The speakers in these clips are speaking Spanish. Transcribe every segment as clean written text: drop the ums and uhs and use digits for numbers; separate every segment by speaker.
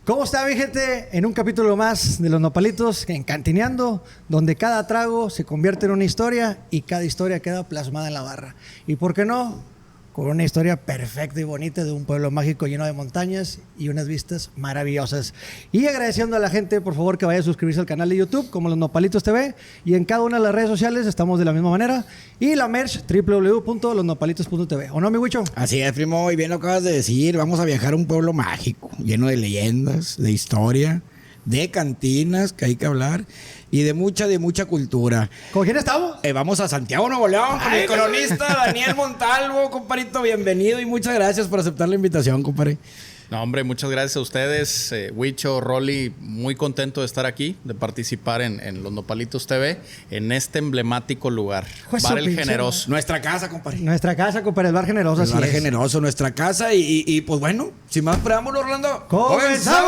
Speaker 1: ¿Cómo está mi gente? En un capítulo más de Los Nopalitos, en Cantineando, donde cada trago se convierte en una historia y cada historia queda plasmada en la barra. ¿Y por qué no? Con una historia perfecta y bonita de un pueblo mágico lleno de montañas y unas vistas maravillosas. Y agradeciendo a la gente, por favor, que vaya a suscribirse al canal de YouTube, como Los Nopalitos TV, y en cada una de las redes sociales estamos de la misma manera. Y la merch, www.losnopalitos.tv. ¿O no, mi Huicho?
Speaker 2: Así es, primo, y bien lo acabas de decir. Vamos a viajar a un pueblo mágico, lleno de leyendas, de historia, de cantinas que hay que hablar y de mucha cultura.
Speaker 1: ¿Con quién estamos?
Speaker 2: Vamos a Santiago, Nuevo León, con el cronista Daniel Montalvo, compadrito, bienvenido y muchas gracias por aceptar la invitación, compadre.
Speaker 3: No, hombre, muchas gracias a ustedes, Huicho, Rolly, muy contento de estar aquí, de participar en Los Nopalitos TV, en este emblemático lugar,
Speaker 1: Pues
Speaker 3: Bar El
Speaker 1: pinche,
Speaker 3: Generoso.
Speaker 2: Nuestra casa, compadre.
Speaker 1: Nuestra casa, compadre, el Bar Generoso.
Speaker 2: El
Speaker 1: así
Speaker 2: Bar
Speaker 1: es.
Speaker 2: Generoso, nuestra casa y pues bueno, sin más preámbulos, Orlando.
Speaker 1: ¡Comenzamos!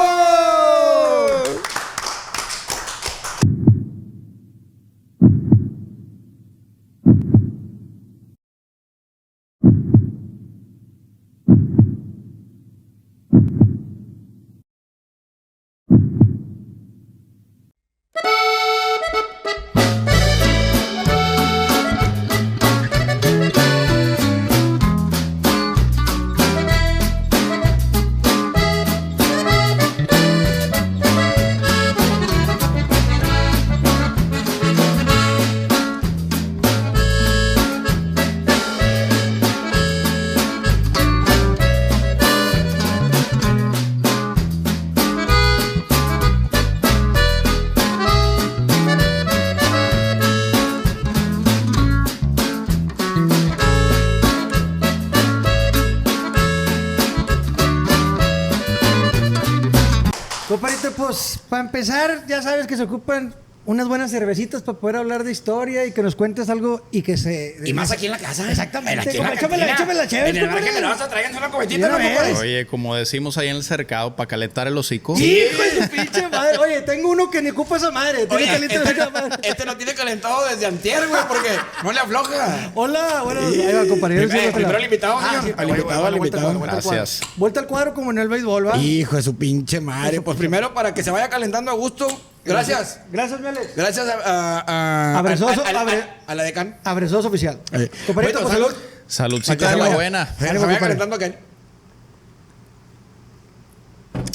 Speaker 1: Compadrito, pues, para empezar, ya sabes que se ocupan unas buenas cervecitas para poder hablar de historia y que nos cuentes algo y que se...
Speaker 2: Y más aquí en la casa.
Speaker 1: Exactamente.
Speaker 2: Aquí en la
Speaker 1: Échamela
Speaker 2: cantina.
Speaker 1: chévere,
Speaker 2: En el Bar
Speaker 1: compadre.
Speaker 2: Generoso, tráiganse una
Speaker 1: Ya
Speaker 2: cubetita,
Speaker 1: no
Speaker 2: ¿no,
Speaker 1: es.
Speaker 2: compadre?
Speaker 3: Oye, como decimos ahí en el cercado, para calentar el hocico.
Speaker 1: ¡Hijo de su pinche madre! Oye, tengo uno que ni ocupa esa madre. Tiene
Speaker 2: Oye,
Speaker 1: caliente esa madre.
Speaker 2: este lo tiene calentado desde antier, güey, porque no le afloja.
Speaker 1: Hola, bueno, ahí va, compañero.
Speaker 2: Primero al invitado, señor.
Speaker 1: sí,
Speaker 2: Al invitado, al
Speaker 1: vuelta al
Speaker 2: invitado.
Speaker 1: cuadro,
Speaker 3: Gracias.
Speaker 1: Vuelta al cuadro como en el béisbol, ¿va?
Speaker 2: Hijo de su pinche madre. Pues primero, para que se vaya calentando a gusto. Gracias.
Speaker 1: Gracias, Mieles.
Speaker 2: Gracias a
Speaker 1: Abrezoso,
Speaker 2: a la decán.
Speaker 1: Abrezoso oficial. Compadrito,
Speaker 2: Bueno,
Speaker 1: pues,
Speaker 2: salud.
Speaker 3: Saludcita de
Speaker 2: Ánimo.
Speaker 3: la buena.
Speaker 2: Se
Speaker 1: Ánimo,
Speaker 2: vaya
Speaker 1: compadre.
Speaker 2: calentando aquel.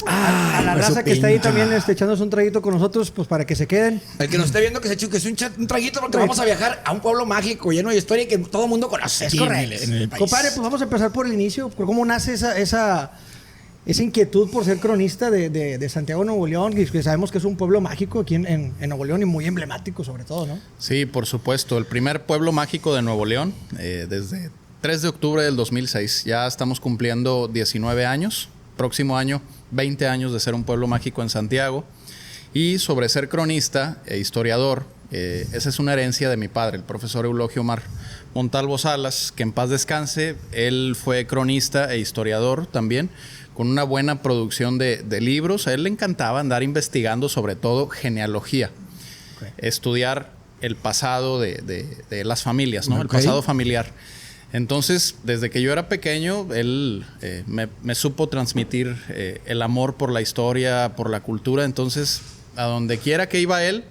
Speaker 1: a la
Speaker 2: pues,
Speaker 1: raza
Speaker 2: su
Speaker 1: que está ahí
Speaker 2: pinche.
Speaker 1: también echándose un traguito con nosotros, pues para que se queden.
Speaker 2: El que nos esté viendo que se eche un traguito porque vamos a viajar a un pueblo mágico lleno de historia y que todo el mundo conoce.
Speaker 1: Es
Speaker 2: aquí
Speaker 1: correcto.
Speaker 2: en el país.
Speaker 1: Compadre, pues vamos a empezar por el inicio, por cómo nace esa inquietud por ser cronista de Santiago, Nuevo León, que sabemos que es un pueblo mágico aquí en Nuevo León y muy emblemático sobre todo, ¿no?
Speaker 3: Sí, por supuesto. El primer pueblo mágico de Nuevo León, desde 3 de octubre del 2006. Ya estamos cumpliendo 19 años. Próximo año, 20 años de ser un pueblo mágico en Santiago. Y sobre ser cronista e historiador, esa es una herencia de mi padre, el profesor Eulogio Omar Montalvo Salas, que en paz descanse. Él fue cronista e historiador también, con una buena producción de libros. A él le encantaba andar investigando sobre todo genealogía, estudiar el pasado de las familias, ¿no?
Speaker 2: Ok.
Speaker 3: El pasado familiar. Entonces, desde que yo era pequeño, él me supo transmitir el amor por la historia, por la cultura. Entonces, a donde quiera que iba él,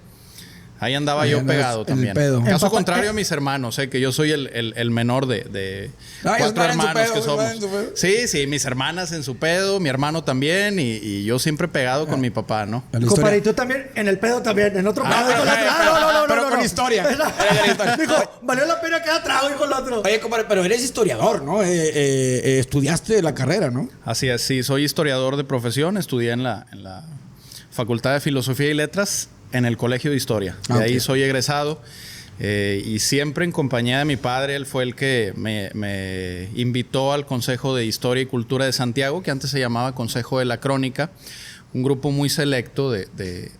Speaker 3: ahí andaba
Speaker 2: Ahí
Speaker 3: yo
Speaker 2: andas
Speaker 3: pegado
Speaker 2: en
Speaker 3: también.
Speaker 2: el pedo.
Speaker 3: Caso contrario a mis hermanos, que yo soy el menor de
Speaker 2: Ah, ellos
Speaker 3: 4
Speaker 2: van en su
Speaker 3: hermanos
Speaker 2: pedo,
Speaker 3: que
Speaker 2: ellos van en su
Speaker 3: somos.
Speaker 2: pedo.
Speaker 3: Sí, mis hermanas en su pedo, mi hermano también, y yo siempre pegado con mi papá, ¿no?
Speaker 2: La historia.
Speaker 1: Compadre, y tú también, en el pedo también, en otro pedo, dijo el otro.
Speaker 2: pero con historia.
Speaker 1: Dijo, valió la pena cada trago, dijo el otro.
Speaker 2: Oye, compadre, pero eres historiador, ¿no? Estudiaste la carrera, ¿no?
Speaker 3: Así es, sí, soy historiador de profesión, estudié en la Facultad de Filosofía y Letras, en el Colegio de Historia. De ahí
Speaker 2: Ok.
Speaker 3: soy egresado y siempre en compañía de mi padre. Él fue el que me invitó al Consejo de Historia y Cultura de Santiago, que antes se llamaba Consejo de la Crónica, un grupo muy selecto de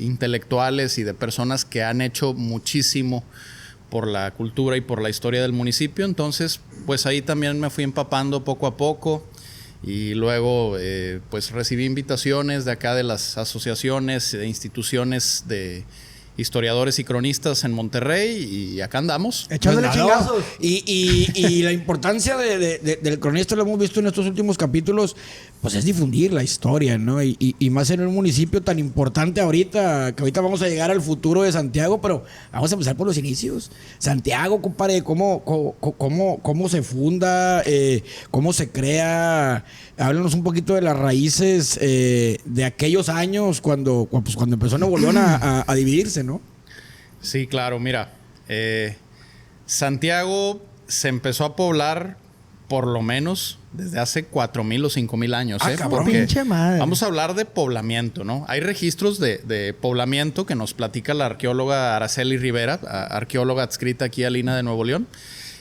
Speaker 3: intelectuales y de personas que han hecho muchísimo por la cultura y por la historia del municipio. Entonces, pues ahí también me fui empapando poco a poco. Y luego, pues recibí invitaciones de acá de las asociaciones e instituciones de historiadores y cronistas en Monterrey, y acá andamos.
Speaker 1: Echándole
Speaker 2: Pues nada.
Speaker 1: chingazos.
Speaker 2: Y la importancia del cronista lo hemos visto en estos últimos capítulos, pues es difundir la historia, ¿no? Y más en un municipio tan importante ahorita, que ahorita vamos a llegar al futuro de Santiago, pero vamos a empezar por los inicios. Santiago, compadre, ¿cómo se funda? ¿Cómo se crea? Háblanos un poquito de las raíces de aquellos años cuando empezó Nuevo León a dividirse, ¿no?
Speaker 3: Sí, claro, mira. Santiago se empezó a poblar por lo menos desde hace 4,000 o 5,000 años.
Speaker 1: Cabrón, pinche madre.
Speaker 3: Vamos a hablar de poblamiento, ¿no? Hay registros de poblamiento que nos platica la arqueóloga Araceli Rivera, arqueóloga adscrita aquí a Lina de Nuevo León,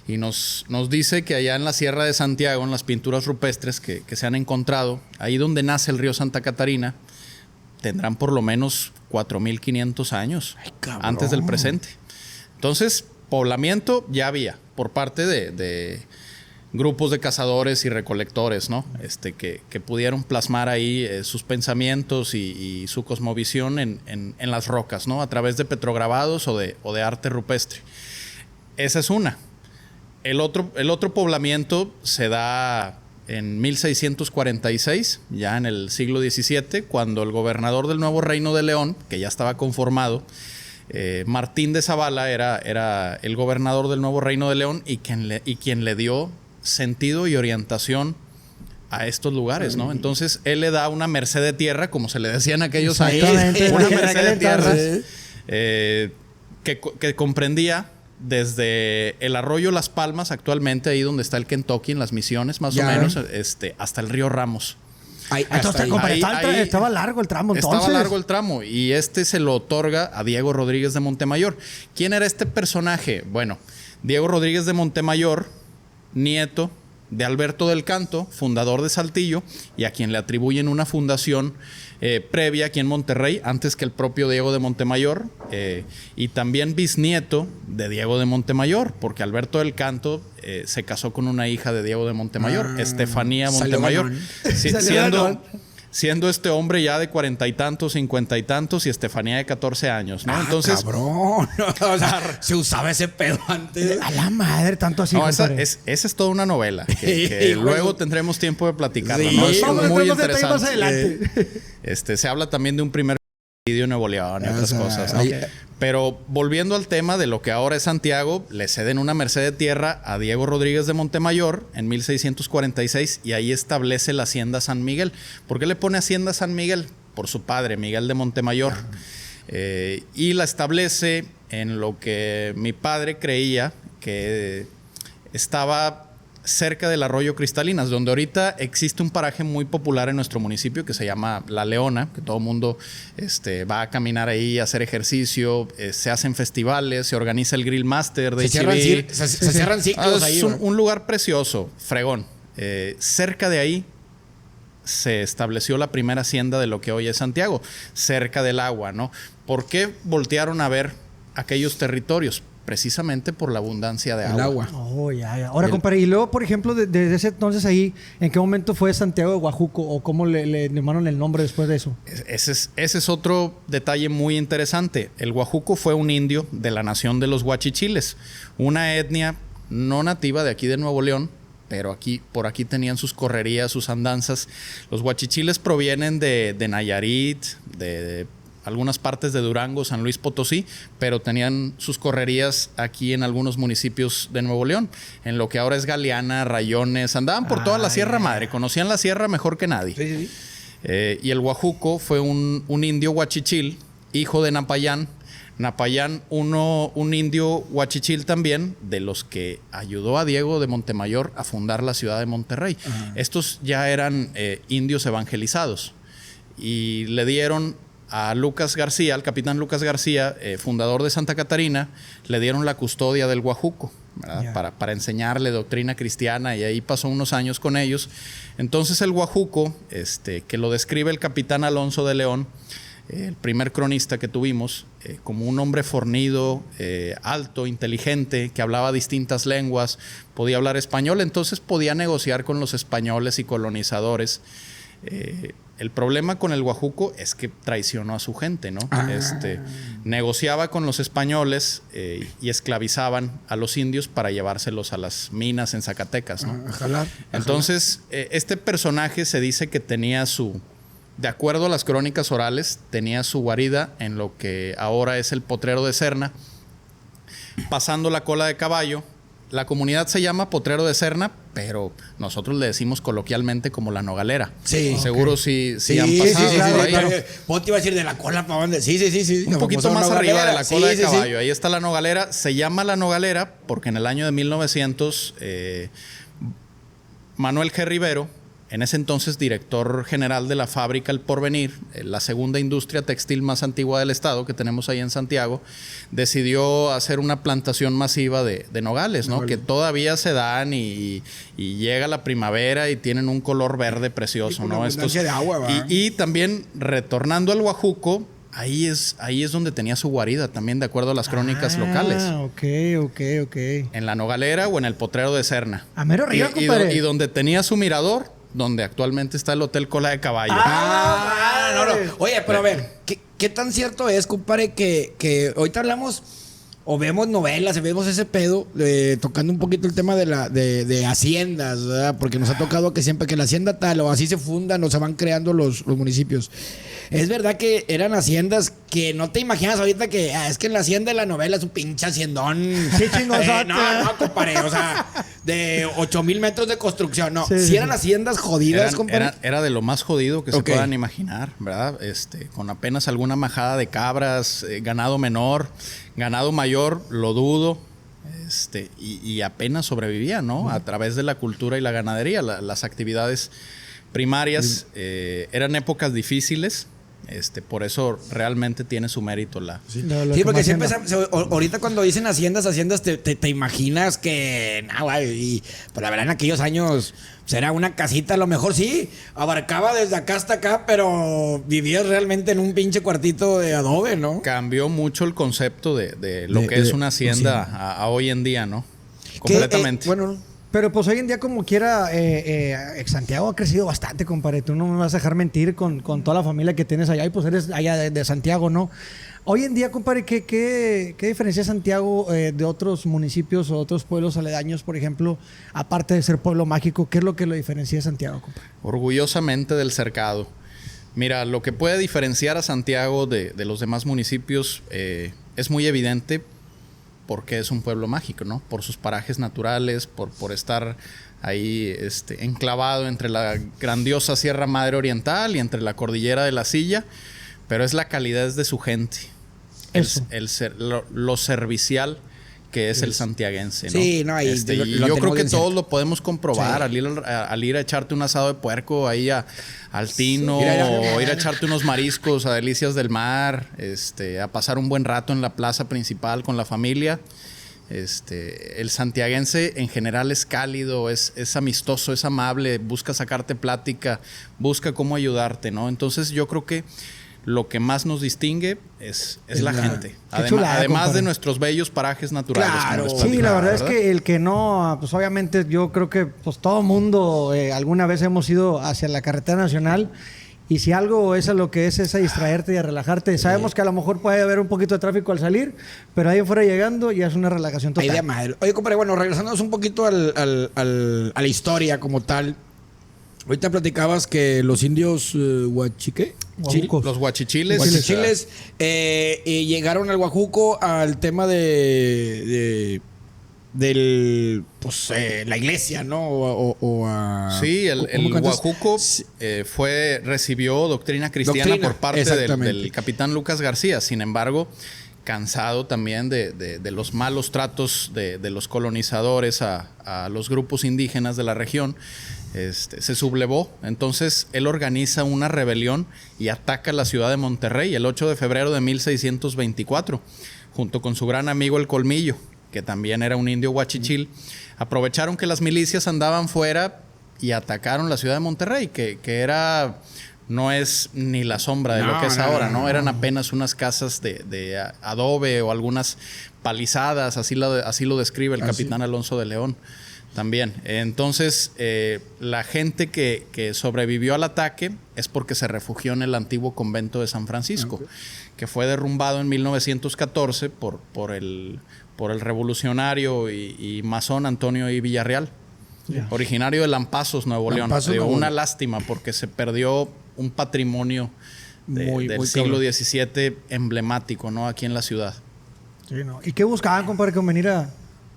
Speaker 3: y nos dice que allá en la Sierra de Santiago, en las pinturas rupestres que se han encontrado, ahí donde nace el río Santa Catarina, tendrán por lo menos 4,500 años antes del presente. Entonces, poblamiento ya había por parte de grupos de cazadores y recolectores, ¿no? Que pudieron plasmar ahí sus pensamientos y su cosmovisión en las rocas, ¿no? A través de petrograbados o de arte rupestre. Esa es una. El otro poblamiento se da en 1646, ya en el siglo XVII, cuando el gobernador del Nuevo Reino de León, que ya estaba conformado, Martín de Zavala era el gobernador del Nuevo Reino de León y quien le dio sentido y orientación a estos lugares, ¿no? Entonces, él le da una merced de tierra, como se le decía en aquellos años, una merced de tierra que comprendía desde el arroyo Las Palmas, actualmente ahí donde está el Kentucky, en las Misiones, más o menos, hasta el río Ramos.
Speaker 1: Estaba largo el tramo, entonces.
Speaker 3: Estaba largo el tramo y se lo otorga a Diego Rodríguez de Montemayor. ¿Quién era este personaje? Bueno, Diego Rodríguez de Montemayor, nieto de Alberto del Canto, fundador de Saltillo, y a quien le atribuyen una fundación previa aquí en Monterrey, antes que el propio Diego de Montemayor, y también bisnieto de Diego de Montemayor, porque Alberto del Canto se casó con una hija de Diego de Montemayor, Estefanía Montemayor, siendo este hombre ya de 40 y tantos, 50 y tantos, y Estefanía de 14 años, ¿no? Entonces,
Speaker 2: cabrón. O sea, se usaba ese pedo antes.
Speaker 1: A la madre, tanto así.
Speaker 3: No, esa es toda una novela que luego tendremos tiempo de platicarla, ¿no? Es muy interesante.
Speaker 1: Más adelante.
Speaker 3: Se habla también de un primer video en Nuevo León y otras cosas, ¿no? Pero volviendo al tema de lo que ahora es Santiago, le ceden una merced de tierra a Diego Rodríguez de Montemayor en 1646 y ahí establece la Hacienda San Miguel. ¿Por qué le pone Hacienda San Miguel? Por su padre, Miguel de Montemayor. Y la establece en lo que mi padre creía que estaba cerca del arroyo Cristalinas, donde ahorita existe un paraje muy popular en nuestro municipio que se llama La Leona, que todo el mundo va a caminar ahí, a hacer ejercicio, se hacen festivales, se organiza el Grill Master de HB.
Speaker 2: Se cierran ciclos ahí.
Speaker 3: Es un lugar precioso, fregón. Cerca de ahí se estableció la primera hacienda de lo que hoy es Santiago, cerca del agua, ¿no? ¿Por qué voltearon a ver aquellos territorios? Precisamente por la abundancia de agua.
Speaker 2: El agua.
Speaker 1: Oh, ya. Ahora, compadre, y luego, por ejemplo, desde ese entonces ahí, ¿en qué momento fue Santiago de Guajuco? ¿O cómo le llamaron el nombre después de eso?
Speaker 3: Ese es otro detalle muy interesante. El Guajuco fue un indio de la nación de los Huachichiles, una etnia no nativa de aquí de Nuevo León, pero por aquí tenían sus correrías, sus andanzas. Los Huachichiles provienen de Nayarit, de algunas partes de Durango, San Luis Potosí, pero tenían sus correrías aquí en algunos municipios de Nuevo León, en lo que ahora es Galeana, Rayones, andaban por toda la Sierra Madre, conocían la sierra mejor que nadie. Sí. Y el Guajuco fue un indio huachichil, hijo de Napayán. Napayán, un indio huachichil también, de los que ayudó a Diego de Montemayor a fundar la ciudad de Monterrey. Estos ya eran indios evangelizados y le dieron a Lucas García, al capitán Lucas García, fundador de Santa Catarina, le dieron la custodia del Guajuco, para enseñarle doctrina cristiana, y ahí pasó unos años con ellos. Entonces el Guajuco, que lo describe el capitán Alonso de León, el primer cronista que tuvimos, como un hombre fornido, alto, inteligente, que hablaba distintas lenguas, podía hablar español, entonces podía negociar con los españoles y colonizadores. El problema con el Guajuco es que traicionó a su gente, ¿no? Negociaba con los españoles y esclavizaban a los indios para llevárselos a las minas en Zacatecas, ¿no? Entonces, este personaje se dice que tenía de acuerdo a las crónicas orales, tenía su guarida en lo que ahora es el Potrero de Serna, pasando la cola de caballo. La comunidad se llama Potrero de Serna, pero nosotros le decimos coloquialmente como la Nogalera.
Speaker 2: Sí.
Speaker 3: Seguro sí han pasado por ahí.
Speaker 2: Vos te iba a decir de la cola para dónde. Sí.
Speaker 3: Un poquito más arriba de la cola de caballo. Ahí está la Nogalera. Se llama la Nogalera porque en el año de 1900 Manuel G. Rivero, en ese entonces director general de la fábrica El Porvenir, la segunda industria textil más antigua del estado que tenemos ahí en Santiago, decidió hacer una plantación masiva de nogales, ¿no? Que todavía se dan y llega la primavera y tienen un color verde precioso, ¿no?
Speaker 2: De agua,
Speaker 3: y también retornando al Guajuco, ahí es donde tenía su guarida, también de acuerdo a las crónicas locales.
Speaker 1: Ok.
Speaker 3: En la Nogalera o en el Potrero de Serna.
Speaker 1: A mero río, compadre.
Speaker 3: Y donde tenía su mirador, donde actualmente está el Hotel Cola de Caballo.
Speaker 2: No. Oye, pero a ver, ¿qué tan cierto es, compadre, que ahorita hablamos o vemos novelas y vemos ese pedo, tocando un poquito el tema de haciendas, ¿verdad? Porque nos ha tocado que siempre que la hacienda tal o así se fundan o se van creando los municipios. Es verdad que eran haciendas que no te imaginas ahorita que es que en la hacienda de la novela es un pinche haciendón.
Speaker 1: Sí, chingosote.
Speaker 2: No, compadre, o sea, de 8,000 metros de construcción. No, sí eran haciendas jodidas, compadre.
Speaker 3: Era de lo más jodido que se puedan imaginar, ¿verdad? Con apenas alguna majada de cabras, ganado menor, ganado mayor, lo dudo. Y apenas sobrevivía, ¿no? A través de la cultura y la ganadería, las actividades primarias. Eran épocas difíciles. Por eso realmente tiene su mérito
Speaker 2: Sí, porque siempre ahorita cuando dicen haciendas te imaginas que y pues la verdad en aquellos años pues era una casita, a lo mejor sí abarcaba desde acá hasta acá, pero vivías realmente en un pinche cuartito de adobe, ¿no?
Speaker 3: Cambió mucho el concepto de lo que es una hacienda a hoy en día, ¿no? Completamente.
Speaker 1: Pero pues hoy en día como quiera, Santiago ha crecido bastante, compadre. Tú no me vas a dejar mentir con toda la familia que tienes allá y pues eres allá de Santiago, ¿no? Hoy en día, compadre, ¿qué diferencia Santiago de otros municipios o otros pueblos aledaños, por ejemplo, aparte de ser pueblo mágico? ¿Qué es lo que lo diferencia de Santiago, compadre?
Speaker 3: Orgullosamente del cercado. Mira, lo que puede diferenciar a Santiago de los demás municipios es muy evidente porque es un pueblo mágico, ¿no? Por sus parajes naturales, por estar ahí enclavado entre la grandiosa Sierra Madre Oriental y entre la Cordillera de la Silla, pero es la calidez de su gente, lo servicial que es el santiaguense, ¿no?
Speaker 2: Sí, no,
Speaker 3: y yo creo que todos lo podemos comprobar al ir a echarte un asado de puerco ahí al Tino, o ir a echarte unos mariscos a Delicias del Mar, a pasar un buen rato en la plaza principal con la familia. El santiaguense en general es cálido, es amistoso, es amable, busca sacarte plática, busca cómo ayudarte, ¿no? Entonces yo creo que lo que más nos distingue es la gente. Además de nuestros bellos parajes naturales.
Speaker 1: Claro. Sí, la verdad es que el que no, pues obviamente yo creo que pues todo mundo alguna vez hemos ido hacia la carretera nacional y si algo es a lo que es a distraerte y a relajarte. Sabemos que a lo mejor puede haber un poquito de tráfico al salir, pero ahí afuera llegando ya es una relajación total.
Speaker 2: De madre. Oye, compadre, bueno, regresándonos un poquito a la historia como tal. Ahorita platicabas que los indios
Speaker 3: los huachichiles
Speaker 2: llegaron al Guajuco al tema de la iglesia, ¿no?
Speaker 3: Sí, el Guajuco recibió doctrina cristiana por parte del capitán Lucas García. Sin embargo, cansado también de los malos tratos de los colonizadores a los grupos indígenas de la región, se sublevó. Entonces él organiza una rebelión y ataca la ciudad de Monterrey el 8 de febrero de 1624 junto con su gran amigo el Colmillo, que también era un indio huachichil. Aprovecharon que las milicias andaban fuera y atacaron la ciudad de Monterrey, que no es ni la sombra de lo que es ahora, ¿no? Eran apenas unas casas de adobe o algunas palizadas, así lo describe el capitán Alonso de León. También. Entonces, la gente que sobrevivió al ataque es porque se refugió en el antiguo convento de San Francisco, que fue derrumbado en 1914 por el revolucionario y masón Antonio I. Villarreal, originario de Lampazos, Nuevo León. Una lástima porque se perdió un patrimonio del siglo XVII emblemático, ¿no? Aquí en la ciudad.
Speaker 1: Sí, ¿no? ¿Y qué buscaban, compadre, con venir a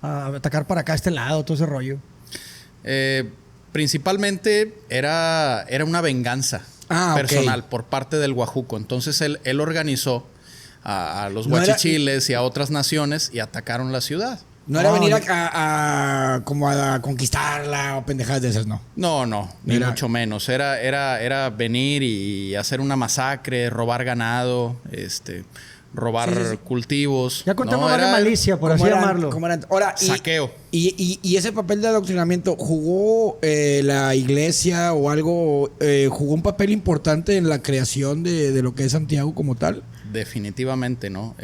Speaker 1: atacar para acá, a este lado, todo ese rollo?
Speaker 3: Principalmente era una venganza personal por parte del Guajuco. Entonces él organizó a los huachichiles y a otras naciones y atacaron la ciudad.
Speaker 2: No era venir como a conquistarla o pendejadas de esas, ¿no?
Speaker 3: No, ni mucho menos. Era venir y hacer una masacre, robar ganado, robar cultivos.
Speaker 1: Ya contamos más de malicia, por así llamarlo.
Speaker 2: Ahora,
Speaker 3: saqueo.
Speaker 2: Y ese papel de adoctrinamiento, ¿jugó la iglesia o algo, jugó un papel importante en la creación de lo que es Santiago como tal?
Speaker 3: Definitivamente, ¿no?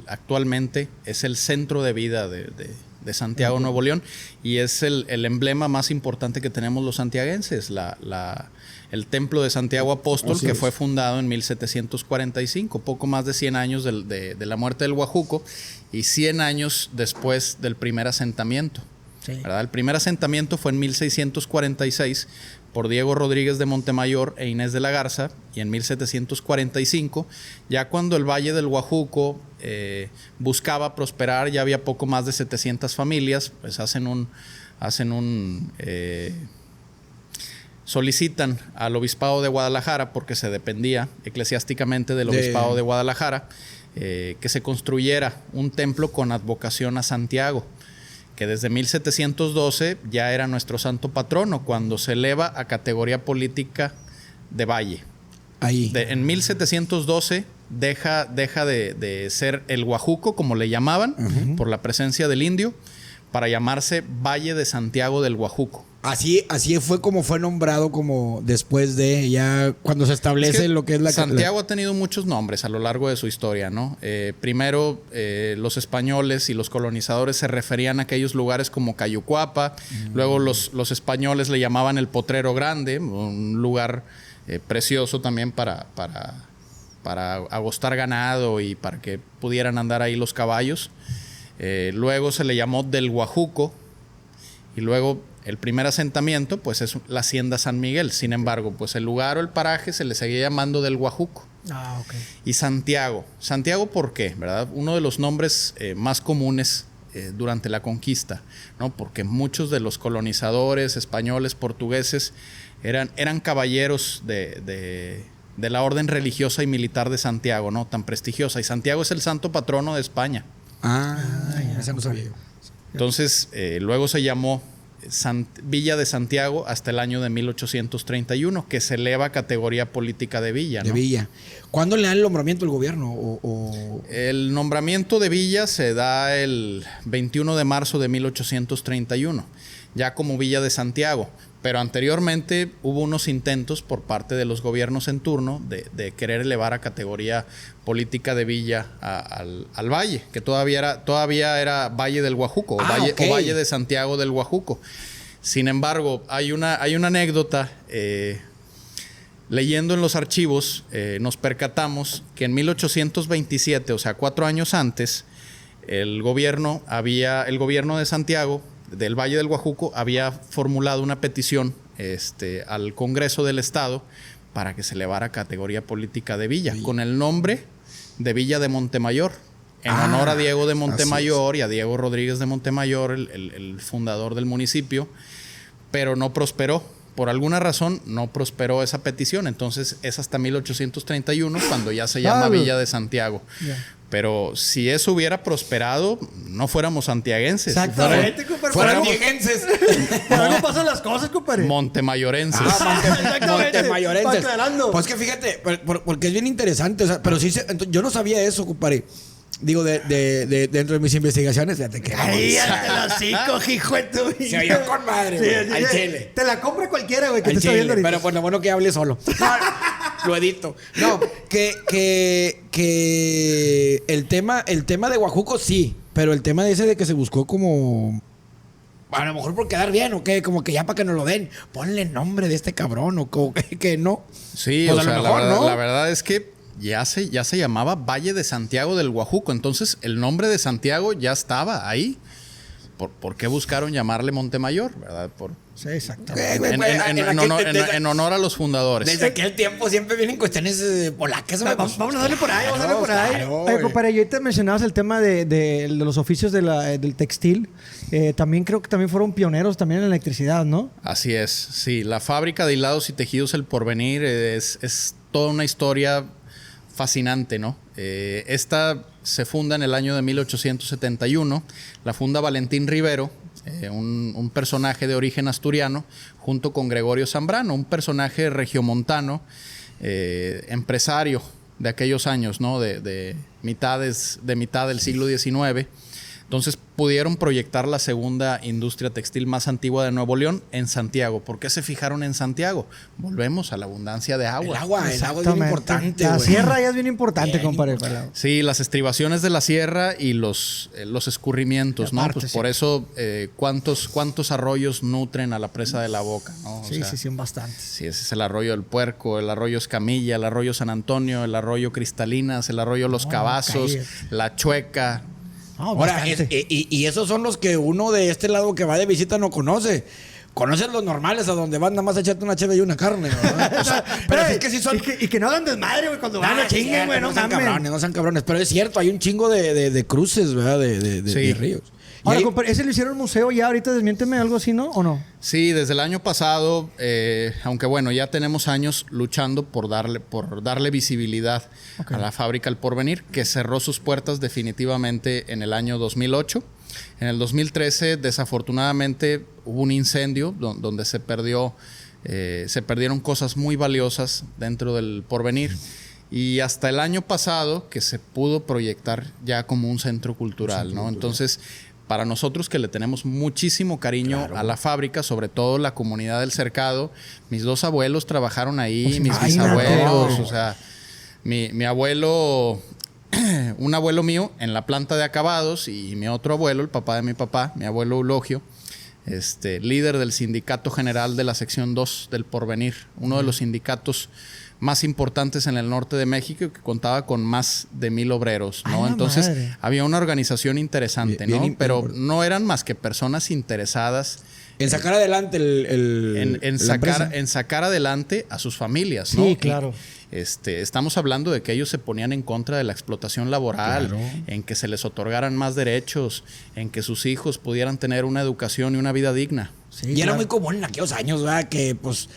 Speaker 3: Actualmente es el centro de vida de Santiago, Nuevo León, y es el emblema más importante que tenemos los santiaguenses, el Templo de Santiago Apóstol, que fue fundado en 1745, poco más de 100 años de la muerte del Guajuco y 100 años después del primer asentamiento. Sí. ¿Verdad? El primer asentamiento fue en 1646 por Diego Rodríguez de Montemayor e Inés de la Garza, y en 1745, ya cuando el Valle del Guajuco buscaba prosperar, ya había poco más de 700 familias, pues solicitan al Obispado de Guadalajara, porque se dependía eclesiásticamente del Obispado de Guadalajara, que se construyera un templo con advocación a Santiago, que desde 1712 ya era nuestro santo patrono, cuando se eleva a categoría política de valle. En 1712 deja de ser el Guajuco, como le llamaban, por la presencia del indio, para llamarse Valle de Santiago del Guajuco.
Speaker 2: Así fue como fue nombrado, como después de ya cuando se establece lo que es la...
Speaker 3: Santiago ha tenido muchos nombres a lo largo de su historia, ¿no? Primero, los españoles y los colonizadores se referían a aquellos lugares como Cayucuapa. Luego los españoles le llamaban el Potrero Grande, un lugar precioso también para agostar ganado y para que pudieran andar ahí los caballos. Luego se le llamó del Guajuco, y luego el primer asentamiento pues es la hacienda San Miguel. Sin embargo, pues el lugar o el paraje se le seguía llamando del Guajuco. Y Santiago, ¿por qué? ¿Verdad? Uno de los nombres más comunes durante la conquista, ¿no? Porque muchos de los colonizadores españoles, portugueses, eran caballeros de la orden religiosa y militar de Santiago, ¿no? Tan prestigiosa. Y Santiago es el santo patrono de España.
Speaker 2: Esa no sabía yo.
Speaker 3: Entonces, luego se llamó Villa de Santiago hasta el año de 1831, que se eleva a categoría política de villa, ¿no?
Speaker 2: De villa. ¿Cuándo le dan el nombramiento al gobierno?
Speaker 3: El nombramiento de villa se da el 21 de marzo de 1831, ya como Villa de Santiago. Pero anteriormente hubo unos intentos por parte de los gobiernos en turno de querer elevar a categoría política de villa al valle, que todavía era Valle del Guajuco, o Valle de Santiago del Guajuco. Sin embargo, hay una anécdota. Leyendo en los archivos, nos percatamos que en 1827, o sea, 4 años antes, el gobierno de Santiago, del Valle del Guajuco, había formulado una petición al Congreso del Estado para que se elevara a categoría política de villa, con el nombre de Villa de Montemayor, en honor a Diego de Montemayor y a Diego Rodríguez de Montemayor, el fundador del municipio, pero no prosperó. Por alguna razón no prosperó esa petición. Entonces es hasta 1831 cuando ya se llama Villa de Santiago. Pero si eso hubiera prosperado, no fuéramos santiaguenses.
Speaker 1: Exactamente, compadre.
Speaker 2: Fuéramos santiaguenses.
Speaker 1: ¿Cómo pasan las cosas, compadre?
Speaker 3: Montemayorenses.
Speaker 2: Montemayorenses. Pues que fíjate, porque es bien interesante. O sea, pero sí, yo no sabía eso, compadre. Digo, dentro de mis investigaciones, fíjate que...
Speaker 1: ¡Cállate los hocico, hijo de tu vida!
Speaker 2: Se oyó con madre, güey, al chile.
Speaker 1: Te la compra cualquiera, güey, que te está
Speaker 2: chile,
Speaker 1: viendo ahorita.
Speaker 2: pero bueno que hable solo. Lo edito. No, que el tema de Guajuco sí, pero el tema de ese de que se buscó como A lo mejor por quedar bien, o qué, como que ya para que nos lo den, ponle nombre de este cabrón, o como que no.
Speaker 3: Sí,
Speaker 2: Pues
Speaker 3: o
Speaker 2: a lo
Speaker 3: sea,
Speaker 2: mejor, ¿no?
Speaker 3: la verdad es que ya se llamaba Valle de Santiago del Guajuco. Entonces, el nombre de Santiago ya estaba ahí. ¿Por qué buscaron llamarle Montemayor? ¿Verdad?
Speaker 1: Sí, exacto.
Speaker 3: En honor a los fundadores.
Speaker 2: Desde aquel tiempo siempre vienen cuestiones polacas.
Speaker 1: Vamos a darle por ahí, vamos a darle por ahí.
Speaker 2: Claro,
Speaker 1: Oye, compadre, y ahorita mencionabas el tema de los oficios del textil. También creo que también fueron pioneros también en la electricidad, ¿no?
Speaker 3: Así es, sí. La fábrica de hilados y tejidos El Porvenir es toda una historia fascinante, ¿no? Esta se funda en el año de 1871. La funda Valentín Rivero, un personaje de origen asturiano, junto con Gregorio Zambrano, un personaje regiomontano, empresario de aquellos años, ¿no? De mitad del siglo XIX. Entonces pudieron proyectar la segunda industria textil más antigua de Nuevo León en Santiago. ¿Por qué se fijaron en Santiago? Volvemos a la abundancia de agua.
Speaker 2: El agua es bien importante,
Speaker 1: La
Speaker 2: güey.
Speaker 1: sierra ya es bien importante,
Speaker 2: Bien
Speaker 1: compadre.
Speaker 3: Sí, las estribaciones de la sierra y los escurrimientos, ¿no?
Speaker 1: Aparte,
Speaker 3: Pues
Speaker 1: sí.
Speaker 3: por eso, ¿cuántos arroyos nutren a la presa de la Boca, ¿no?
Speaker 1: Sí, son bastantes.
Speaker 3: Sí, ese es el arroyo del Puerco, el arroyo Escamilla, el arroyo San Antonio, el arroyo Cristalinas, el arroyo Los Cavazos,
Speaker 1: cállate.
Speaker 3: la Chueca.
Speaker 1: No,
Speaker 2: Ahora,
Speaker 1: bastante.
Speaker 2: y esos son los que uno de este lado que va de visita no conoce. Conocen los normales a donde van nada más a echarte una cheve y una carne, ¿verdad? O sea, pero
Speaker 1: Ey,
Speaker 2: es que sí son...
Speaker 1: y que no hagan desmadre, güey, cuando van
Speaker 2: No,
Speaker 1: a chinguen, güey, no
Speaker 2: sean
Speaker 1: mames.
Speaker 2: cabrones, no sean cabrones. Pero es cierto, hay un chingo de cruces, ¿verdad? De
Speaker 3: Sí.
Speaker 2: ríos. Y
Speaker 1: Ahora,
Speaker 2: ahí-
Speaker 1: compadre, ¿ese lo hicieron en museo ya ahorita? Desmiénteme algo así, ¿no? ¿O no?
Speaker 3: Sí, desde el año pasado, aunque bueno, ya tenemos años luchando por darle visibilidad a la fábrica El Porvenir, que cerró sus puertas definitivamente en el año 2008. En el 2013, desafortunadamente, hubo un incendio donde se perdieron cosas muy valiosas dentro del Porvenir. Y hasta el año pasado que se pudo proyectar ya como un centro cultural, ¿no? Entonces, para nosotros que le tenemos muchísimo cariño a la fábrica, sobre todo la comunidad del Cercado, mis dos abuelos trabajaron ahí, mis bisabuelos, o sea, mi abuelo, un abuelo mío en la planta de acabados y mi otro abuelo, el papá de mi papá, mi abuelo Eulogio, líder del sindicato general de la sección 2 del Porvenir, uno de los sindicatos más importantes en el norte de México, que contaba con más de 1,000 obreros, ¿no?
Speaker 1: ¡A la
Speaker 3: Entonces
Speaker 1: madre!
Speaker 3: había una organización interesante,
Speaker 2: Bien,
Speaker 3: ¿no?
Speaker 2: bien
Speaker 3: Pero no eran más que personas interesadas
Speaker 2: en sacar adelante
Speaker 3: en
Speaker 2: la empresa.
Speaker 3: sacar adelante a sus familias, ¿no?
Speaker 1: Sí, claro.
Speaker 3: Estamos hablando de que ellos se ponían en contra de la explotación laboral,
Speaker 2: Claro.
Speaker 3: en que se les otorgaran más derechos, en que sus hijos pudieran tener una educación y una vida digna.
Speaker 1: Sí,
Speaker 2: Y era
Speaker 1: claro.
Speaker 2: muy común en aquellos años, ¿verdad? Que pues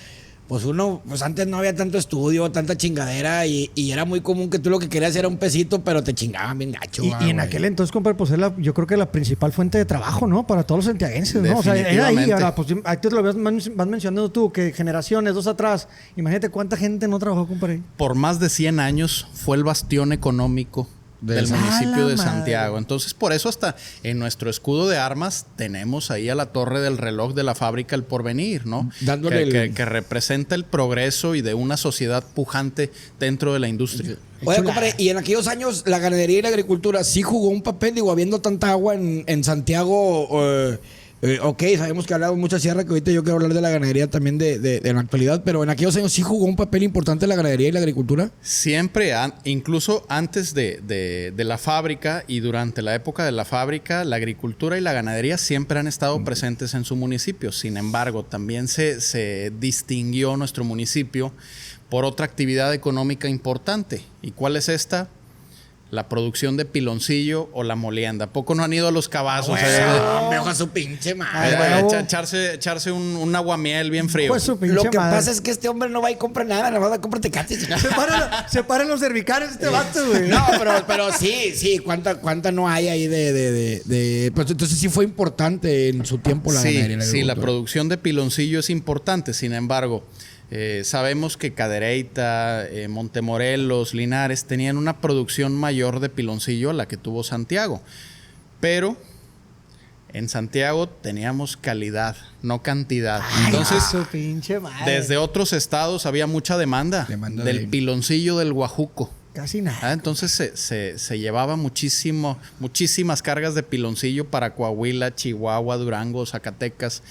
Speaker 2: uno, pues antes no había tanto estudio, tanta chingadera, y era muy común que tú lo que querías era un pesito, pero te chingaban bien gacho.
Speaker 1: Y en
Speaker 2: güey.
Speaker 1: aquel entonces, compadre, pues yo creo que la principal fuente de trabajo, ¿no? Para todos los santiaguenses, ¿no? O sea, era ahí.
Speaker 3: Definitivamente.
Speaker 1: Ahora, pues aquí te lo vas mencionando tú, que generaciones, dos atrás. Imagínate cuánta gente no trabajó, compadre.
Speaker 3: Por más de 100 años fue el bastión económico del
Speaker 1: ¡A
Speaker 3: municipio
Speaker 1: la
Speaker 3: de
Speaker 1: madre!
Speaker 3: Santiago. Entonces, por eso hasta en nuestro escudo de armas tenemos ahí a la torre del reloj de la fábrica El Porvenir, ¿no?
Speaker 2: Dándole
Speaker 3: que representa el progreso y de una sociedad pujante dentro de la industria.
Speaker 2: Oye, compadre, y en aquellos años la ganadería y la agricultura sí jugó un papel, digo, habiendo tanta agua en Santiago. Ok, sabemos que hablamos mucha sierra, que ahorita yo quiero hablar de la ganadería también de la actualidad, pero en aquellos años sí jugó un papel importante la ganadería y la agricultura.
Speaker 3: Siempre, incluso antes de la fábrica y durante la época de la fábrica, la agricultura y la ganadería siempre han estado presentes en su municipio. Sin embargo, también se distinguió nuestro municipio por otra actividad económica importante. ¿Y cuál es esta? La producción de piloncillo o la molienda. ¿A poco no han ido a los Cavazos?
Speaker 2: Me oja su pinche
Speaker 3: Eh,
Speaker 2: madre.
Speaker 3: echarse un aguamiel bien frío.
Speaker 1: Pues su pinche
Speaker 2: Lo que
Speaker 1: madre.
Speaker 2: pasa es que este hombre no va y compra nada, nada más va a comprar Tecate.
Speaker 1: Se paran los cervicales este vato, güey.
Speaker 2: No, pero sí, ¿cuánta no hay ahí de pues entonces sí fue importante en su tiempo la ganadería y la
Speaker 3: Sí, la
Speaker 2: agricultura.
Speaker 3: producción de piloncillo es importante. Sin embargo, sabemos que Cadereyta, Montemorelos, Linares tenían una producción mayor de piloncillo a la que tuvo Santiago. Pero en Santiago teníamos calidad, no cantidad. Entonces,
Speaker 1: Su pinche madre.
Speaker 3: desde otros estados había mucha demanda
Speaker 2: Demanda
Speaker 3: del
Speaker 2: de-
Speaker 3: piloncillo del Guajuco.
Speaker 1: Casi nada.
Speaker 3: Entonces se llevaba muchísimas cargas de piloncillo para Coahuila, Chihuahua, Durango, Zacatecas,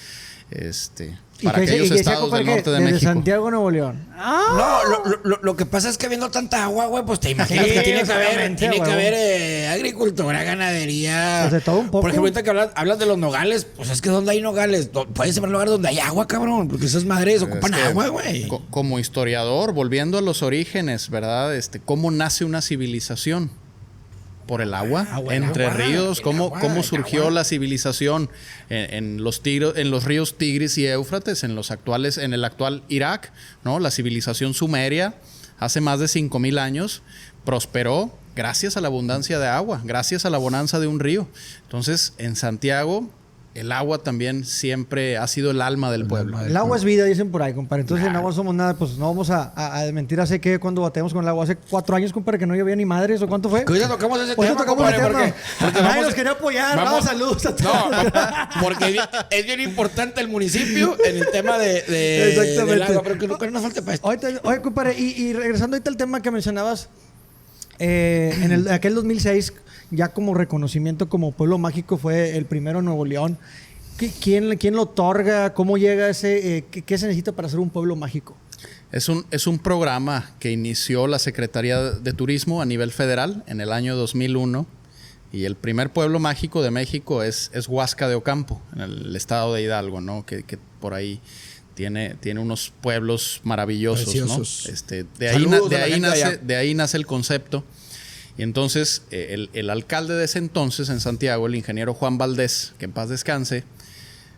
Speaker 3: para aquellos estados del norte de México.
Speaker 1: Santiago, Nuevo León.
Speaker 2: No, lo que pasa es que viendo tanta agua, güey, pues te imaginas que tiene que haber agricultura, ganadería.
Speaker 1: Pues de todo un poco.
Speaker 2: Por ejemplo, ahorita que hablas de los nogales, pues es que donde hay nogales, puedes sembrar lugares donde hay agua, cabrón, porque esas madres ocupan agua, güey.
Speaker 3: Como historiador, volviendo a los orígenes, ¿verdad? ¿Cómo nace una civilización? Por el agua, entre ríos, cómo surgió la civilización en los ríos Tigris y Éufrates, en el actual Irak, ¿no? La civilización sumeria, hace más de 5,000 años, prosperó gracias a la abundancia de agua, gracias a la bonanza de un río. Entonces, en Santiago, el agua también siempre ha sido el alma del pueblo.
Speaker 1: El agua es vida, dicen por ahí, compadre. Entonces, en agua somos nada, pues no vamos a mentir. Hace que cuando bateamos con el agua, hace 4 años, compadre, que no llovía ni madres, ¿o cuánto fue?
Speaker 2: Que hoy ya tocamos ese tema,
Speaker 1: porque nadie nos quería apoyar. Vamos, saludos a todos.
Speaker 2: No, porque es bien importante el municipio en el tema
Speaker 1: Exactamente.
Speaker 2: del agua, pero que nunca nos falte para esto.
Speaker 1: Oye, compadre, y regresando ahorita al tema que mencionabas, en aquel 2006, ya como reconocimiento como pueblo mágico, fue el primero en Nuevo León. ¿Quién lo otorga? ¿Cómo llega ese? ¿Qué se necesita para ser un pueblo mágico?
Speaker 3: Es un programa que inició la Secretaría de Turismo a nivel federal en el año 2001. Y el primer pueblo mágico de México es Huasca de Ocampo, en el estado de Hidalgo, ¿no? Que por ahí tiene unos pueblos maravillosos, preciosos, ¿no? De ahí nace el concepto. Y entonces el alcalde de ese entonces en Santiago, el ingeniero Juan Valdés, que en paz descanse,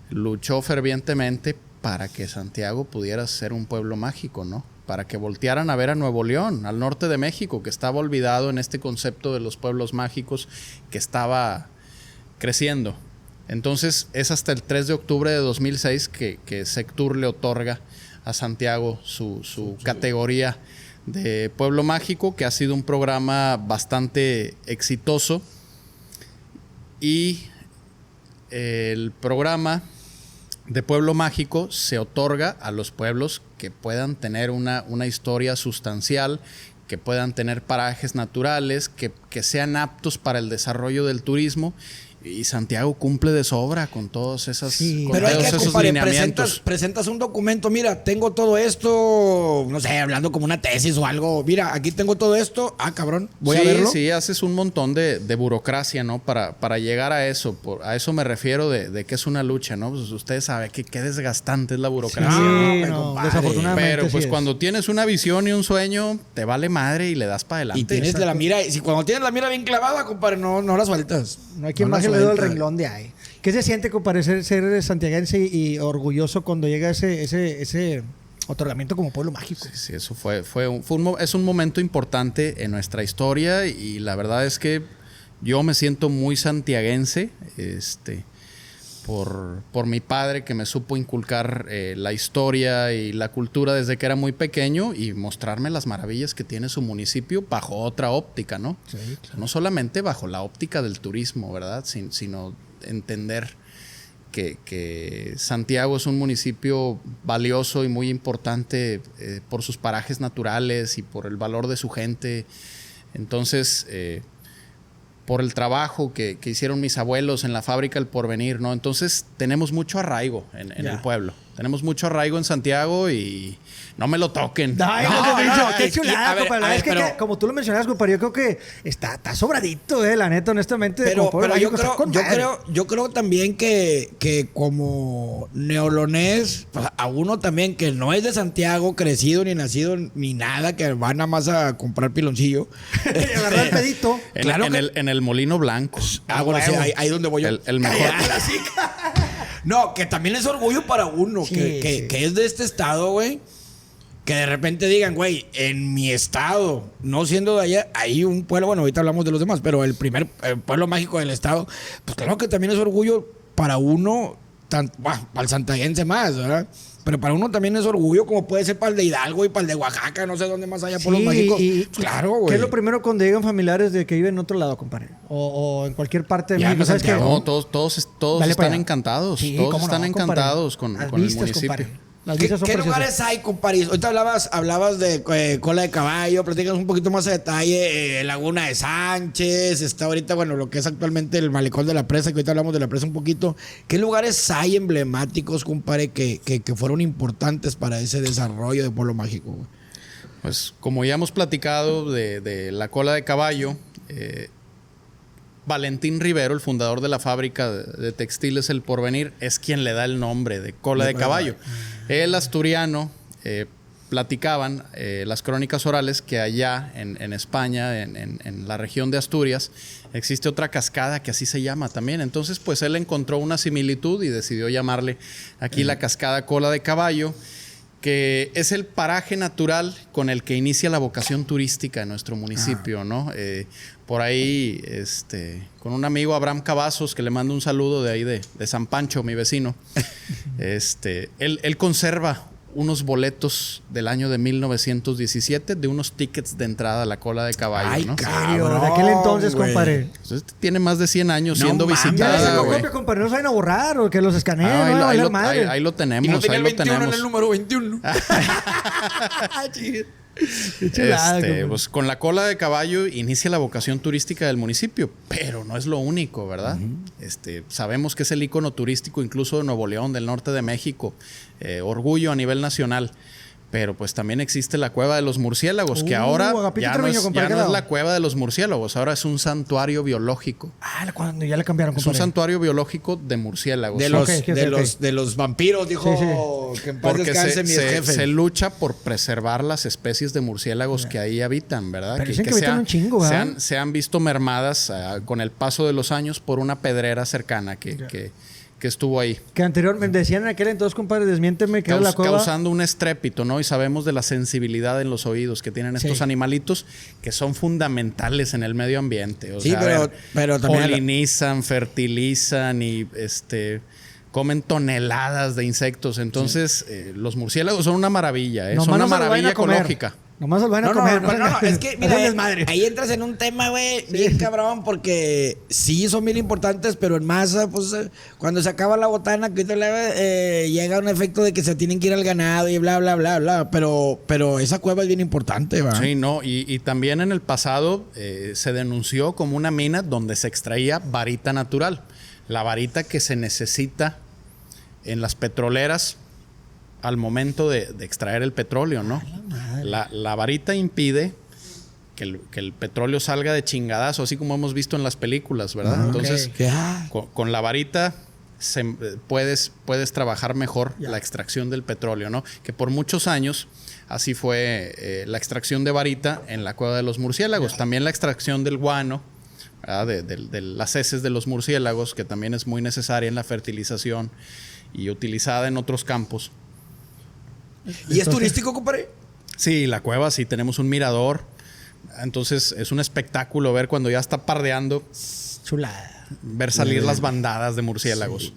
Speaker 3: luchó fervientemente para que Santiago pudiera ser un pueblo mágico, ¿no? Para que voltearan a ver a Nuevo León, al norte de México, que estaba olvidado en este concepto de los pueblos mágicos que estaba creciendo. Entonces es hasta el 3 de octubre de 2006 que Sectur le otorga a Santiago su categoría de pueblo mágico, que ha sido un programa bastante exitoso. Y el programa de pueblo mágico se otorga a los pueblos que puedan tener una historia sustancial, que puedan tener parajes naturales, que sean aptos para el desarrollo del turismo. Y Santiago cumple de sobra con todos esos,
Speaker 2: pero hay que,
Speaker 3: esos lineamientos.
Speaker 2: Presentas un documento, mira, tengo todo esto, no sé, hablando como una tesis o algo. Mira, aquí tengo todo esto. Ah, cabrón, voy a verlo.
Speaker 3: Sí, haces un montón de burocracia, ¿no? Para llegar a eso. A eso me refiero de que es una lucha, ¿no? Pues ustedes saben que qué desgastante es la burocracia.
Speaker 1: Sí, desafortunadamente.
Speaker 3: Pero pues cuando tienes una visión y un sueño, te vale madre y le das para adelante.
Speaker 2: Y tienes la mira, y cuando tienes la mira bien clavada, compadre, no la sueltas.
Speaker 1: No hay quien más le dé el renglón de ahí. ¿Qué se siente, compadre, ser santiaguense y orgulloso cuando llega ese otorgamiento como pueblo mágico?
Speaker 3: Sí, eso es un momento importante en nuestra historia y la verdad es que yo me siento muy santiaguense, por mi padre, que me supo inculcar la historia y la cultura desde que era muy pequeño y mostrarme las maravillas que tiene su municipio bajo otra óptica, ¿no? Sí, claro. No solamente bajo la óptica del turismo, ¿verdad? Sino entender que Santiago es un municipio valioso y muy importante por sus parajes naturales y por el valor de su gente. Entonces, por el trabajo que hicieron mis abuelos en la fábrica El Porvenir, ¿no? Entonces tenemos mucho arraigo en el pueblo. Tenemos mucho arraigo en Santiago y no me lo toquen.
Speaker 1: Qué chulada, compadre. Es que como tú lo mencionabas, compadre, yo creo que está sobradito, la neta, honestamente.
Speaker 2: Pero yo creo también que como neolonés, pues, a uno también que no es de Santiago, crecido ni nacido ni nada, que va nada más a comprar piloncillo.
Speaker 1: Agarrar el pedito.
Speaker 3: En el Molino Blanco.
Speaker 2: Bueno, sí, ahí donde voy yo.
Speaker 3: El mejor.
Speaker 2: No, que también es orgullo para uno, que es de este estado, güey. Que de repente digan, güey, en mi estado, no siendo de allá, hay un pueblo, bueno, ahorita hablamos de los demás, pero el primer pueblo mágico del estado, pues claro que también es orgullo para uno, para el santiaguense más, ¿verdad? Pero para uno también es orgullo, como puede ser para el de Hidalgo y para el de Oaxaca, no sé dónde más haya pueblos mágicos. Pues claro, güey.
Speaker 1: ¿Qué es lo primero cuando llegan familiares de que viven en otro lado, compadre? O en cualquier parte de México, ¿sabes qué?
Speaker 3: No, todos están encantados. Sí, todos están encantados con el municipio.
Speaker 1: Compadre. Las vistas son
Speaker 2: ¿Qué
Speaker 1: preciosas.
Speaker 2: lugares hay, compadre? Ahorita hablabas de cola de caballo, platícanos un poquito más de detalle. Laguna de Sánchez, está ahorita, bueno, lo que es actualmente el malecón de la presa, que ahorita hablamos de la presa un poquito. ¿Qué lugares hay emblemáticos, compadre, que fueron importantes para ese desarrollo de Pueblo Mágico, güey?
Speaker 3: Pues como ya hemos platicado de la cola de caballo, Valentín Rivero, el fundador de la fábrica de textiles El Porvenir, es quien le da el nombre de cola de caballo. El asturiano, platicaban las crónicas orales que allá en España, en la región de Asturias, existe otra cascada que así se llama también. Entonces, pues él encontró una similitud y decidió llamarle aquí la cascada Cola de Caballo, que es el paraje natural con el que inicia la vocación turística en nuestro municipio, ¿no? Por ahí, con un amigo, Abraham Cavazos, que le mando un saludo de ahí de San Pancho, mi vecino. Él conserva unos boletos del año de 1917 de unos tickets de entrada a la cola de caballo.
Speaker 2: Ay,
Speaker 3: ¿no?
Speaker 2: cabrón,
Speaker 1: De aquel entonces,
Speaker 2: güey.
Speaker 1: compadre.
Speaker 3: Entonces, tiene más de 100 años
Speaker 2: No
Speaker 3: siendo
Speaker 2: mames,
Speaker 1: Ya
Speaker 3: visitada.
Speaker 1: les hago
Speaker 3: güey.
Speaker 1: copia, compadre. No se vayan a borrar o que los escaneen. no van a valer madre.
Speaker 3: Ahí lo tenemos.
Speaker 2: Y no tenía
Speaker 3: ahí
Speaker 2: el
Speaker 3: lo
Speaker 2: 21 en
Speaker 3: tenemos.
Speaker 2: el número 21.
Speaker 1: Qué chulada, compadre.
Speaker 3: Pues con la cola de caballo inicia la vocación turística del municipio, pero no es lo único, ¿verdad? Sabemos que es el ícono turístico incluso de Nuevo León, del norte de México, orgullo a nivel nacional. Pero pues también existe la Cueva de los Murciélagos, que ahora
Speaker 1: Agapito
Speaker 3: ya
Speaker 1: Treviño,
Speaker 3: no
Speaker 1: compadre,
Speaker 3: es la Cueva de los Murciélagos, ahora es un santuario biológico.
Speaker 1: Cuando ya le cambiaron,
Speaker 3: Es un
Speaker 1: compadre.
Speaker 3: santuario biológico de murciélagos.
Speaker 2: De los,
Speaker 1: Ok,
Speaker 2: de los vampiros, dijo que en paz
Speaker 3: Porque
Speaker 2: descanse mi jefe.
Speaker 3: se lucha por preservar las especies de murciélagos que ahí habitan, ¿verdad?
Speaker 1: Pero dicen que habitan un chingo, ¿verdad?
Speaker 3: se han visto mermadas con el paso de los años por una pedrera cercana que estuvo ahí.
Speaker 1: Que anteriormente decían en aquel entonces, compadre, desmiénteme que era la cueva.
Speaker 3: Causando un estrépito, ¿no? Y sabemos de la sensibilidad en los oídos que tienen estos animalitos que son fundamentales en el medio ambiente. O
Speaker 2: Sí,
Speaker 3: sea,
Speaker 2: pero también
Speaker 3: polinizan, fertilizan y comen toneladas de insectos. Entonces, los murciélagos son una maravilla, ¿eh?
Speaker 1: Nomás
Speaker 3: Son una
Speaker 1: no se lo vayan
Speaker 3: maravilla
Speaker 1: a comer.
Speaker 3: ecológica.
Speaker 1: Nomás se lo van a comer.
Speaker 2: No, es que, mira,
Speaker 1: desmadre.
Speaker 2: ahí entras en un tema, güey, bien cabrón, porque sí son bien importantes, pero en masa, pues, cuando se acaba la botana, que llega un efecto de que se tienen que ir al ganado y bla, bla, bla, bla, pero esa cueva es bien importante, ¿va?
Speaker 3: Sí, no, y también en el pasado se denunció como una mina donde se extraía varita natural. La varita que se necesita en las petroleras al momento de extraer el petróleo, ¿no? La varita impide que el petróleo salga de chingadazo, así como hemos visto en las películas, ¿verdad? Entonces, con la varita puedes trabajar mejor la extracción del petróleo, ¿no? Que por muchos años así fue la extracción de varita en la Cueva de los Murciélagos. También la extracción del guano, ¿verdad? De las heces de los murciélagos, que también es muy necesaria en la fertilización y utilizada en otros campos.
Speaker 2: ¿Y es turístico, compadre?
Speaker 3: Sí, la cueva, sí, tenemos un mirador. Entonces es un espectáculo ver cuando ya está pardeando,
Speaker 1: Chulada.
Speaker 3: ver salir las bandadas de murciélagos.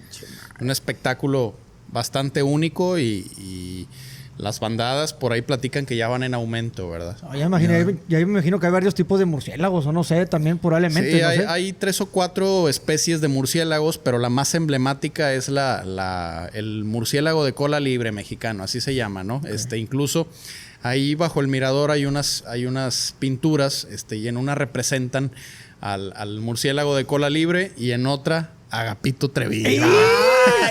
Speaker 3: Un espectáculo bastante único y las bandadas por ahí platican que ya van en aumento, ¿verdad?
Speaker 1: Ya me imagino que hay varios tipos de murciélagos, o no sé, también probablemente.
Speaker 3: Sí,
Speaker 1: no sé.
Speaker 3: hay 3 o 4 especies de murciélagos, pero la más emblemática es el murciélago de cola libre mexicano, así se llama, ¿no? Okay. Incluso ahí bajo el mirador hay unas pinturas, y en una representan al murciélago de cola libre y en otra Agapito Treviño.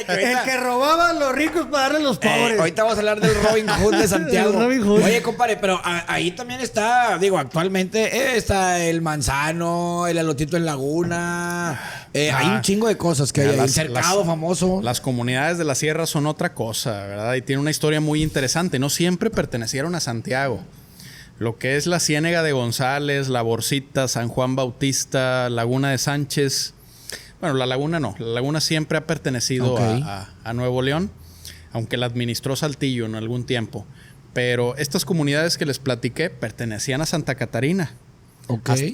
Speaker 1: El que robaba a los ricos para darle a los pobres.
Speaker 2: Ahorita vamos a hablar del Robin Hood de Santiago.
Speaker 1: El Robin Hood.
Speaker 2: Oye, compadre, pero ahí también está, digo, actualmente está el Manzano, el Elotito en Laguna. Hay un chingo de cosas que hay ahí. El cercado famoso.
Speaker 3: Las comunidades de la sierra son otra cosa, ¿verdad? Y tiene una historia muy interesante. No siempre pertenecieron a Santiago. Lo que es la Ciénega de González, La Borcita, San Juan Bautista, Laguna de Sánchez. Bueno, la laguna no. La laguna siempre ha pertenecido a Nuevo León, aunque la administró Saltillo en algún tiempo. Pero estas comunidades que les platiqué pertenecían a Santa Catarina.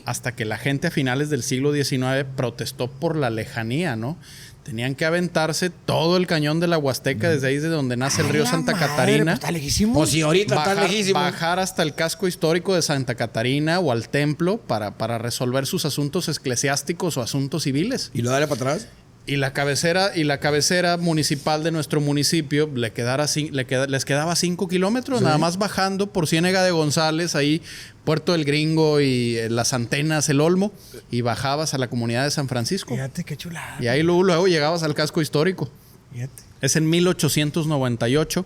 Speaker 3: Hasta que la gente a finales del siglo XIX protestó por la lejanía, ¿no? Tenían que aventarse todo el cañón de la Huasteca, desde ahí de donde nace el río Santa Catarina.
Speaker 1: Pues está lejísimo.
Speaker 2: Pues sí, ahorita está lejísimo.
Speaker 3: Bajar hasta el casco histórico de Santa Catarina o al templo para resolver sus asuntos eclesiásticos o asuntos civiles.
Speaker 2: ¿Y lo dale para atrás?
Speaker 3: y la cabecera municipal de nuestro municipio les quedaba 5 kilómetros, nada más bajando por Ciénega de González, ahí Puerto del Gringo y Las Antenas, El Olmo, y bajabas a la comunidad de San Francisco.
Speaker 1: Fíjate qué chulada.
Speaker 3: Y ahí luego llegabas al casco histórico.
Speaker 1: Fíjate.
Speaker 3: Es en 1898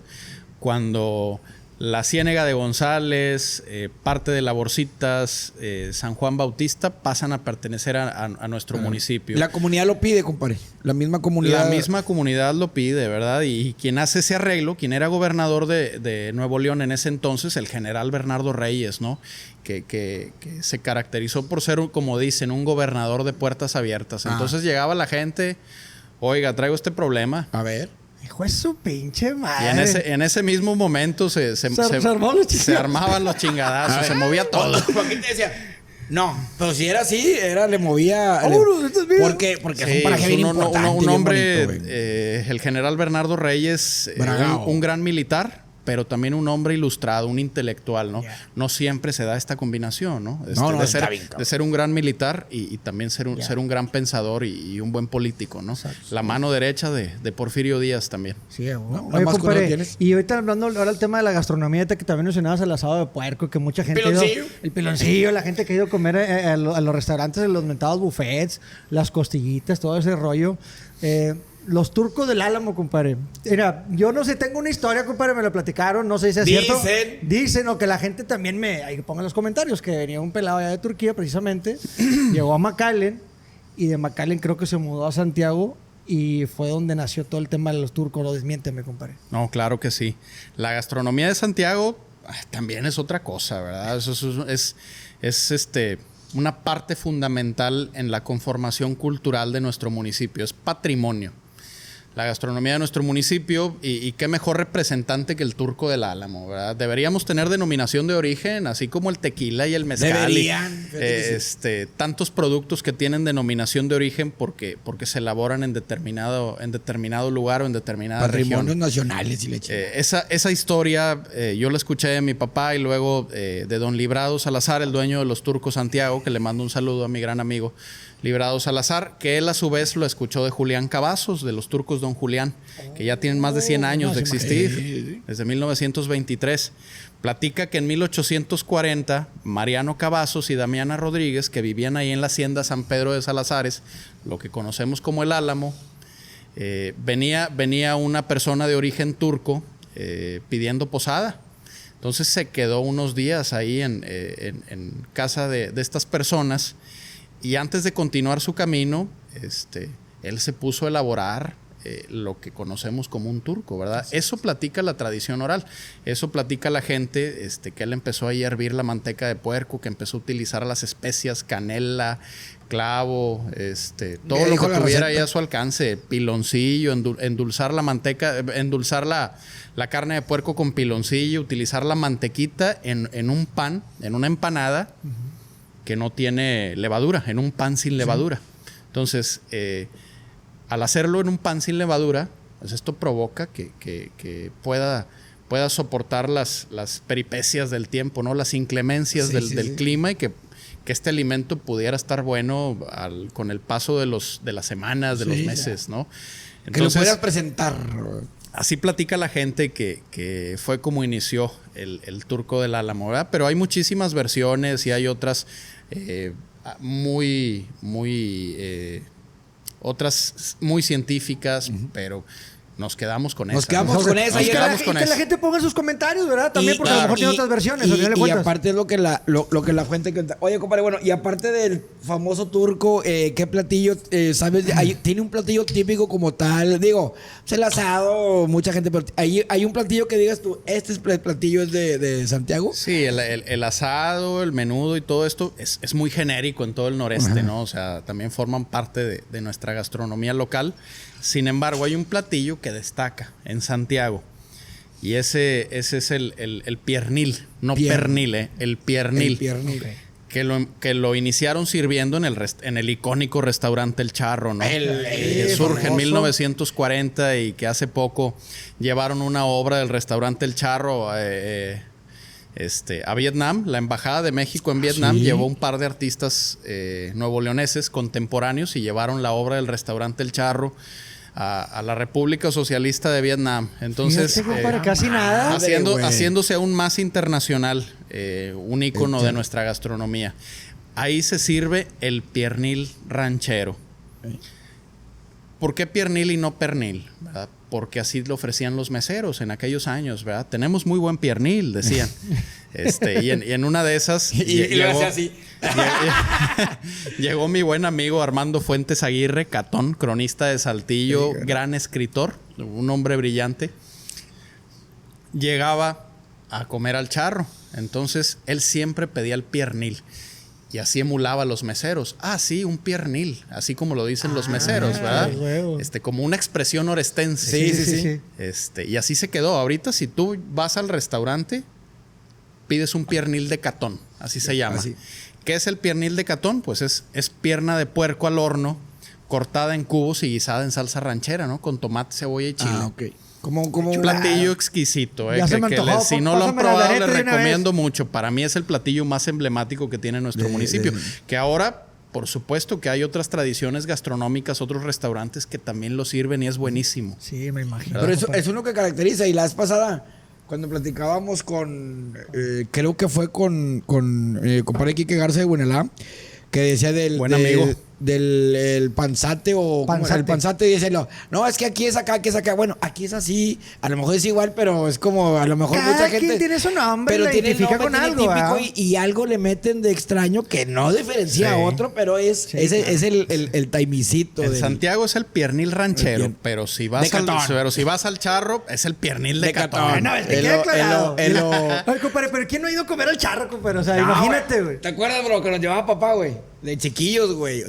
Speaker 3: cuando la Ciénega de González, parte de Laborcitas, San Juan Bautista pasan a pertenecer a nuestro municipio.
Speaker 2: La comunidad lo pide, compadre. La misma comunidad.
Speaker 3: La misma comunidad lo pide, ¿verdad? Y quien hace ese arreglo, quien era gobernador de Nuevo León en ese entonces, el general Bernardo Reyes, ¿no? Que se caracterizó por ser, como dicen, un gobernador de puertas abiertas. Entonces llegaba la gente, oiga, traigo este problema.
Speaker 2: A ver.
Speaker 1: Hijo de su pinche madre.
Speaker 3: Y en ese mismo momento se armaban los chingadazos, se movía todo.
Speaker 2: ¿Por qué te decía? No, pero si era así, le movía. Porque
Speaker 3: Sí,
Speaker 2: es un paraje bien importante.
Speaker 3: un
Speaker 2: bien
Speaker 3: hombre,
Speaker 2: bonito,
Speaker 3: el general Bernardo Reyes, un gran militar, pero también un hombre ilustrado, un intelectual, ¿no?
Speaker 1: Yeah.
Speaker 3: No siempre se da esta combinación, ¿no? De ser un gran militar y también ser un gran pensador y un buen político, ¿no? Exacto. La mano derecha de Porfirio Díaz también.
Speaker 1: Sí, bueno.
Speaker 2: Oye, compadre,
Speaker 1: y ahorita hablando ahora el tema de la gastronomía, que también mencionabas el asado de puerco, que mucha gente el piloncillo, la gente que ha ido a comer a los restaurantes, los mentados buffets, las costillitas, todo ese rollo. Los turcos del Álamo, compadre. Mira, yo no sé, tengo una historia, compadre, me lo platicaron, no sé si es cierto. Dicen, o que la gente también ahí pongan los comentarios, que venía un pelado allá de Turquía, precisamente, llegó a McAllen, y de McAllen creo que se mudó a Santiago, y fue donde nació todo el tema de los turcos. Lo desmiénteme, compadre.
Speaker 3: No, claro que sí. La gastronomía de Santiago también es otra cosa, ¿verdad? Eso es una parte fundamental en la conformación cultural de nuestro municipio. Es patrimonio. La gastronomía de nuestro municipio, y qué mejor derepresentante que el Turco del Álamo, ¿verdad? Deberíamos tener denominación de origen, así como el tequila y el mezcal.
Speaker 2: Deberían.
Speaker 3: Tantos productos que tienen denominación de origen porque se elaboran en determinado lugar o en determinada región.
Speaker 2: Patrimonios nacionales y leche.
Speaker 3: Esa historia yo la escuché de mi papá y luego de don Librado Salazar, el dueño de los Turcos Santiago, que le mando un saludo a mi gran amigo Librado Salazar, que él a su vez lo escuchó de Julián Cavazos, de los Turcos Don Julián, que ya tienen más de 100 años de existir, desde 1923. Platica que en 1840, Mariano Cavazos y Damiana Rodríguez, que vivían ahí en la hacienda San Pedro de Salazares, lo que conocemos como el Álamo, venía una persona de origen turco pidiendo posada. Entonces se quedó unos días ahí en casa de estas personas. Y antes de continuar su camino, él se puso a elaborar lo que conocemos como un turco, ¿verdad? Eso platica la tradición oral. Eso platica la gente, que él empezó ahí a hervir la manteca de puerco, que empezó a utilizar las especias, canela, clavo, todo lo que tuviera ahí a su alcance, piloncillo, endulzar la manteca, endulzar la carne de puerco con piloncillo, utilizar la mantequita en un pan, en una empanada, que no tiene levadura, en un pan sin levadura. Entonces, al hacerlo en un pan sin levadura, pues esto provoca que pueda soportar las peripecias del tiempo, ¿no? Las inclemencias del clima, y que este alimento pudiera estar bueno con el paso de las semanas, de los meses, ¿no? Entonces,
Speaker 2: que lo pudieras presentar.
Speaker 3: Así platica la gente que fue como inició el Turco del Álamo, ¿verdad? Pero hay muchísimas versiones y hay otras otras muy científicas, pero nos quedamos con esa.
Speaker 2: Nos quedamos con esa.
Speaker 1: Y que la gente ponga sus comentarios, ¿verdad? También, porque a lo mejor tiene otras versiones. Y
Speaker 2: aparte es lo que la fuente cuenta. Oye, compadre, bueno, y aparte del famoso turco, ¿qué platillo, sabes? ¿Tiene un platillo típico como tal? Digo, el asado, mucha gente, pero ¿hay un platillo que digas tú, este platillo es de Santiago?
Speaker 3: Sí, el asado, el menudo y todo esto es muy genérico en todo el noreste, ¿no? O sea, también forman parte de nuestra gastronomía local. Sin embargo, hay un platillo que destaca en Santiago, y ese es el piernil, no pernil, el piernil.
Speaker 2: El piernil. Okay.
Speaker 3: Que lo iniciaron sirviendo en el icónico restaurante El Charro, ¿no? Que surge en 1940 y que hace poco llevaron una obra del restaurante El Charro a Vietnam. La Embajada de México en Vietnam llevó un par de artistas nuevoleoneses contemporáneos y llevaron la obra del restaurante El Charro a la República Socialista de Vietnam. Entonces,
Speaker 1: casi nada.
Speaker 3: Haciéndose aún más internacional, un ícono de nuestra gastronomía. Ahí se sirve el piernil ranchero. ¿Por qué piernil y no pernil? ¿Verdad? Porque así lo ofrecían los meseros en aquellos años, ¿verdad? Tenemos muy buen piernil, decían. Y en una de esas llegó mi buen amigo Armando Fuentes Aguirre, Catón, cronista de Saltillo, gran escritor, un hombre brillante. Llegaba a comer al Charro. Entonces, él siempre pedía el piernil. Y así emulaba a los meseros. Ah, sí, un piernil. Así como lo dicen los meseros, ¿verdad? Como una expresión orestense.
Speaker 1: Sí.
Speaker 3: Y así se quedó. Ahorita, si tú vas al restaurante, pides un piernil de Catón. Así se llama. Así. ¿Qué es el piernil de Catón? Pues es pierna de puerco al horno, cortada en cubos y guisada en salsa ranchera, ¿no? Con tomate, cebolla y chile.
Speaker 2: Como
Speaker 3: un platillo exquisito. Si no lo han probado, les recomiendo mucho. Para mí es el platillo más emblemático que tiene nuestro municipio. Que ahora, por supuesto, que hay otras tradiciones gastronómicas, otros restaurantes que también lo sirven y es buenísimo.
Speaker 1: Sí, me imagino.
Speaker 2: Pero eso es lo que caracteriza. Y la vez pasada, cuando platicábamos con... creo que fue con compadre Quique Garza de Buenelá, que decía
Speaker 3: buen amigo.
Speaker 2: del panzate o el panzate dice no, es que aquí es acá, aquí es acá. Bueno, aquí es así, a lo mejor es igual, pero es como a lo mejor mucha gente
Speaker 1: quien tiene su nombre,
Speaker 2: pero
Speaker 1: lo identifica con algo
Speaker 2: típico y algo le meten de extraño que no diferencia a otro, pero es el taimicito.
Speaker 3: En Santiago es el piernil ranchero, pero si vas al Charro es el piernil de Catón.
Speaker 1: No, es que queda aclarado. Ay, compadre, pero ¿quién no ha ido a comer al Charro, compadre? O sea, imagínate, güey.
Speaker 2: ¿Te acuerdas, bro, que nos llevaba papá, güey? De chiquillos, güey.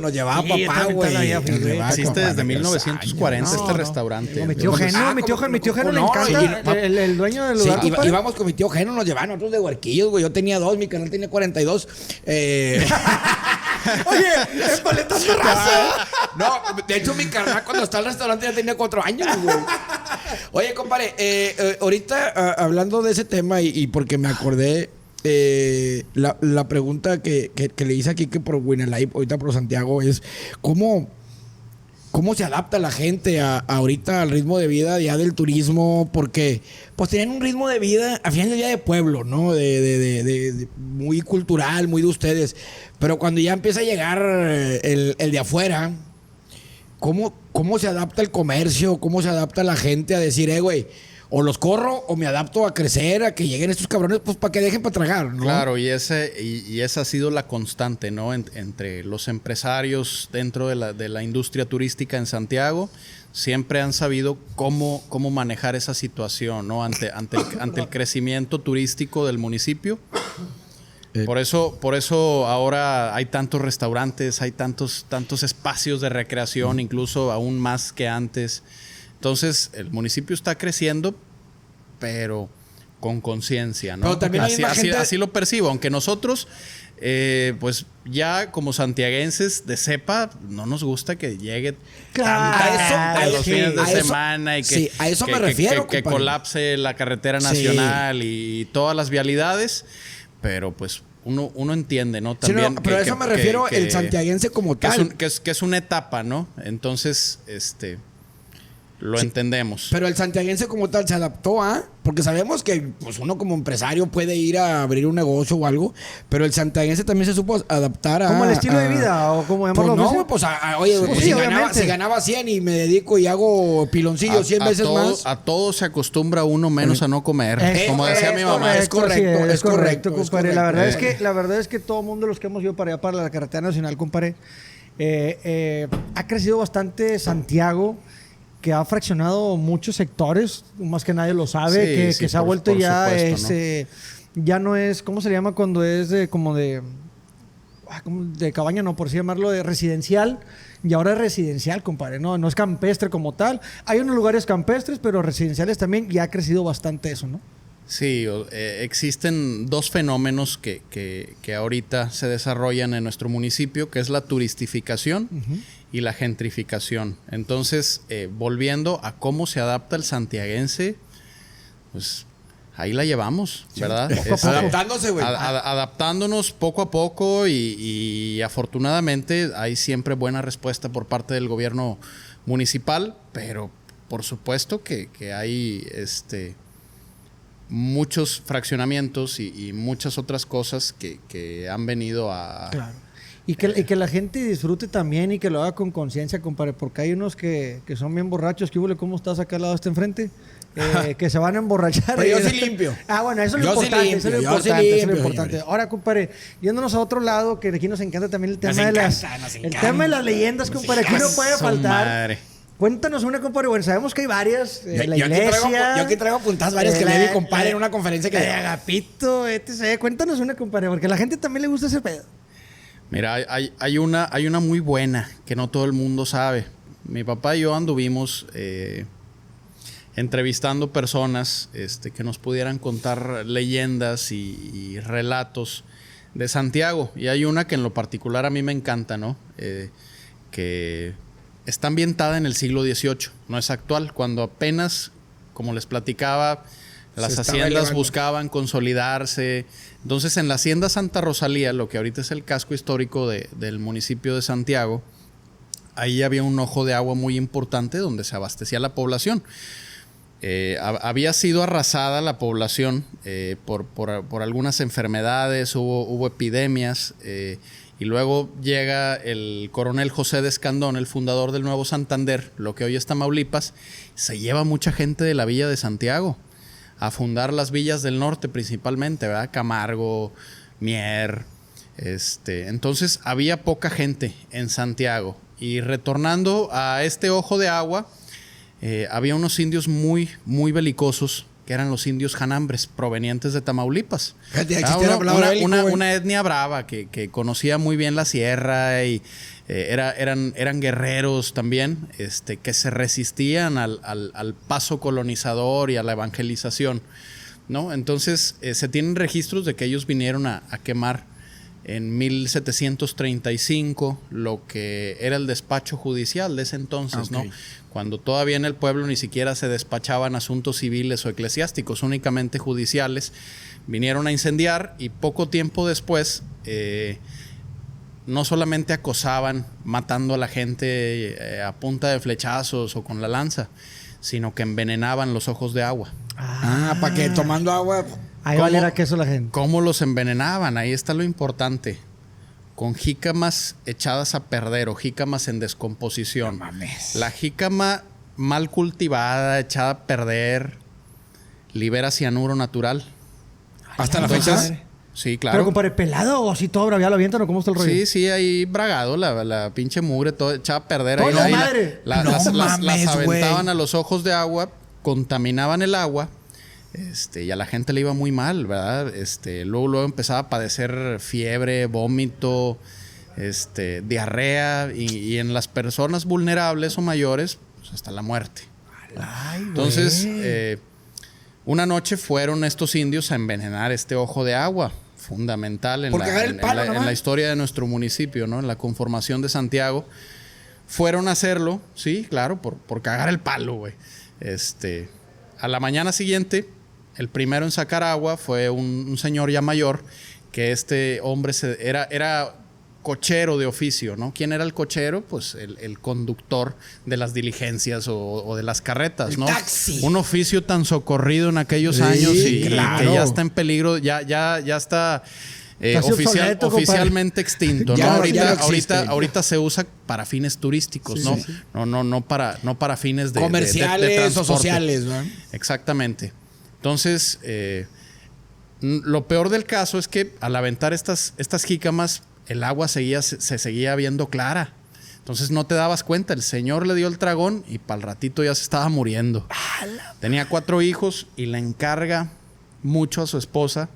Speaker 2: Nos llevaba papá, güey.
Speaker 3: Existe desde 1940 este restaurante.
Speaker 1: Mi tío Geno le encanta. El dueño del lugar.
Speaker 2: Sí, íbamos con mi tío Geno, nos llevaban nosotros de huerquillos, güey. Yo tenía 2, mi canal tenía 42.
Speaker 1: Oye, empaletando raza.
Speaker 2: No, de hecho, mi carnal cuando está al restaurante ya tenía 4 años, güey. Oye, compadre, ahorita hablando de ese tema y porque me acordé. La pregunta que le hice aquí que por Winalive, ahorita por Santiago, es ¿cómo se adapta la gente ahorita al ritmo de vida ya del turismo? Porque pues tienen un ritmo de vida al final del día de pueblo, ¿no? De muy cultural, muy de ustedes. Pero cuando ya empieza a llegar el de afuera, ¿cómo se adapta el comercio? ¿Cómo se adapta la gente a decir, güey, o los corro o me adapto a crecer, a que lleguen estos cabrones, pues para que dejen para tragar, ¿no?
Speaker 3: Claro, y esa ha sido la constante, ¿no? Entre los empresarios dentro de la industria turística en Santiago, siempre han sabido cómo manejar esa situación, ¿no? Ante el crecimiento turístico del municipio. Por eso ahora hay tantos restaurantes, hay tantos espacios de recreación, incluso aún más que antes. Entonces, el municipio está creciendo, pero con conciencia, ¿no?
Speaker 2: Pero también
Speaker 3: así lo percibo. Aunque nosotros, pues ya como santiaguenses de cepa, no nos gusta que llegue tanta gente los fines de semana y que,
Speaker 2: a eso me refiero,
Speaker 3: que colapse la carretera nacional y todas las vialidades. Pero pues uno entiende, ¿no? También
Speaker 2: pero a eso me refiero el santiaguense como tal.
Speaker 3: Que es una etapa, ¿no? Entonces, lo entendemos.
Speaker 2: Pero el santiaguense como tal se adaptó porque sabemos que pues uno como empresario puede ir a abrir un negocio o algo, pero el santiaguense también se supo adaptar
Speaker 1: ¿Como el estilo de vida o como llamarlo?
Speaker 2: Pues no, oye, pues si ganaba 100 y me dedico y hago piloncillo 100 veces más.
Speaker 3: A todo se acostumbra uno menos a no comer. Como decía mi mamá.
Speaker 2: Es correcto,
Speaker 1: compadre. La verdad es que todo el mundo, los que hemos ido para allá, para la carretera nacional, compadre, ha crecido bastante Santiago, que ha fraccionado muchos sectores, más que nadie lo sabe, que se ha vuelto ya ya no es, ¿cómo se llama cuando es como de cabaña, no, por así llamarlo, de residencial? Y ahora es residencial, compadre, no es campestre como tal. Hay unos lugares campestres, pero residenciales también, y ha crecido bastante eso, ¿no?
Speaker 3: Sí, existen 2 fenómenos que ahorita se desarrollan en nuestro municipio, que es la turistificación y la gentrificación. Entonces, volviendo a cómo se adapta el santiaguense, pues ahí la llevamos, ¿verdad?
Speaker 2: Poco a poco. Adaptándose, güey.
Speaker 3: Adaptándonos poco a poco y afortunadamente hay siempre buena respuesta por parte del gobierno municipal, pero por supuesto que hay muchos fraccionamientos y muchas otras cosas que han venido a...
Speaker 1: Claro. Y que la gente disfrute también y que lo haga con conciencia, compadre, porque hay unos que son bien borrachos. ¿Qué hubo? ¿Cómo estás acá al lado este enfrente? Que se van a emborrachar.
Speaker 2: Pero yo sí limpio.
Speaker 1: Bueno, eso es lo
Speaker 2: Yo sí
Speaker 1: importante.
Speaker 2: limpio,
Speaker 1: Eso es lo
Speaker 2: yo sí
Speaker 1: importante. Eso es lo
Speaker 2: limpio,
Speaker 1: importante.
Speaker 2: señores.
Speaker 1: Ahora, compadre, yéndonos a otro lado, que aquí nos encanta también el tema el tema de las leyendas, compadre. Aquí no puede faltar.
Speaker 3: Madre.
Speaker 1: Cuéntanos una, compadre. Bueno, sabemos que hay varias. La
Speaker 2: Yo
Speaker 1: iglesia.
Speaker 2: aquí traigo apuntadas varias que le di, compadre, en una conferencia que...
Speaker 1: De Agapito, etc. Cuéntanos una, compadre, porque a la gente también le gusta ese pedo.
Speaker 3: Mira, hay una muy buena que no todo el mundo sabe. Mi papá y yo anduvimos entrevistando personas que nos pudieran contar leyendas y relatos de Santiago. Y hay una que en lo particular a mí me encanta, ¿no? Que está ambientada en el siglo XVIII, no es actual, cuando apenas, como les platicaba, las haciendas buscaban consolidarse. Entonces, en la hacienda Santa Rosalía, lo que ahorita es el casco histórico del municipio de Santiago, ahí había un ojo de agua muy importante donde se abastecía la población. Había sido arrasada la población por algunas enfermedades, hubo epidemias, y luego llega el coronel José de Escandón, el fundador del Nuevo Santander, lo que hoy es Tamaulipas, se lleva mucha gente de la villa de Santiago a fundar las villas del norte principalmente, ¿verdad? Camargo, Mier. Entonces había poca gente en Santiago. Y retornando a este ojo de agua, había unos indios muy, muy belicosos, que eran los indios janambres, provenientes de Tamaulipas. Una etnia brava que conocía muy bien la sierra y eran guerreros también, que se resistían al paso colonizador y a la evangelización, ¿no? Entonces, se tienen registros de que ellos vinieron a quemar en 1735 lo que era el despacho judicial de ese entonces, ¿no? Cuando todavía en el pueblo ni siquiera se despachaban asuntos civiles o eclesiásticos, únicamente judiciales. Vinieron a incendiar y poco tiempo después no solamente acosaban matando a la gente a punta de flechazos o con la lanza, sino que envenenaban los ojos de agua.
Speaker 2: Para que tomando agua...
Speaker 1: Ahí valiera queso la gente.
Speaker 3: ¿Cómo los envenenaban? Ahí está lo importante. Con jícamas echadas a perder o jícamas en descomposición. No mames. La jícama mal cultivada, echada a perder, libera cianuro natural.
Speaker 2: ¿Hasta la fecha?
Speaker 3: Sí, claro.
Speaker 1: Pero, compadre, ¿pelado o así todo braviado lo avientan o cómo está el rollo?
Speaker 3: Sí, ahí bragado, la pinche mugre, todo echada a perder.
Speaker 1: ¡Toda
Speaker 3: ahí,
Speaker 1: madre!
Speaker 3: Las aventaban a los ojos de agua, contaminaban el agua. Y a la gente le iba muy mal, ¿verdad? Luego empezaba a padecer fiebre, vómito, diarrea y en las personas vulnerables o mayores, pues hasta la muerte.
Speaker 1: Ay,
Speaker 3: entonces, una noche fueron estos indios a envenenar este ojo de agua, fundamental en la historia de nuestro municipio, ¿no? En la conformación de Santiago. Fueron a hacerlo, sí, claro, por cagar el palo, güey. A la mañana siguiente, el primero en sacar agua fue un señor ya mayor, que este hombre era cochero de oficio, ¿no? ¿Quién era el cochero? Pues el conductor de las diligencias o de las carretas, ¿no?
Speaker 2: Taxi.
Speaker 3: Un oficio tan socorrido en aquellos años y que ya está en peligro, ya está oficialmente extinto, ¿no? Ahorita se usa para fines turísticos, ¿no? Sí. No para fines de
Speaker 2: comerciales
Speaker 3: de
Speaker 2: o sociales, ¿no?
Speaker 3: Exactamente. Entonces, lo peor del caso es que al aventar estas jícamas, el agua se seguía viendo clara. Entonces no te dabas cuenta. El señor le dio el tragón y para el ratito ya se estaba muriendo. Tenía 4 hijos y le encarga mucho a su esposa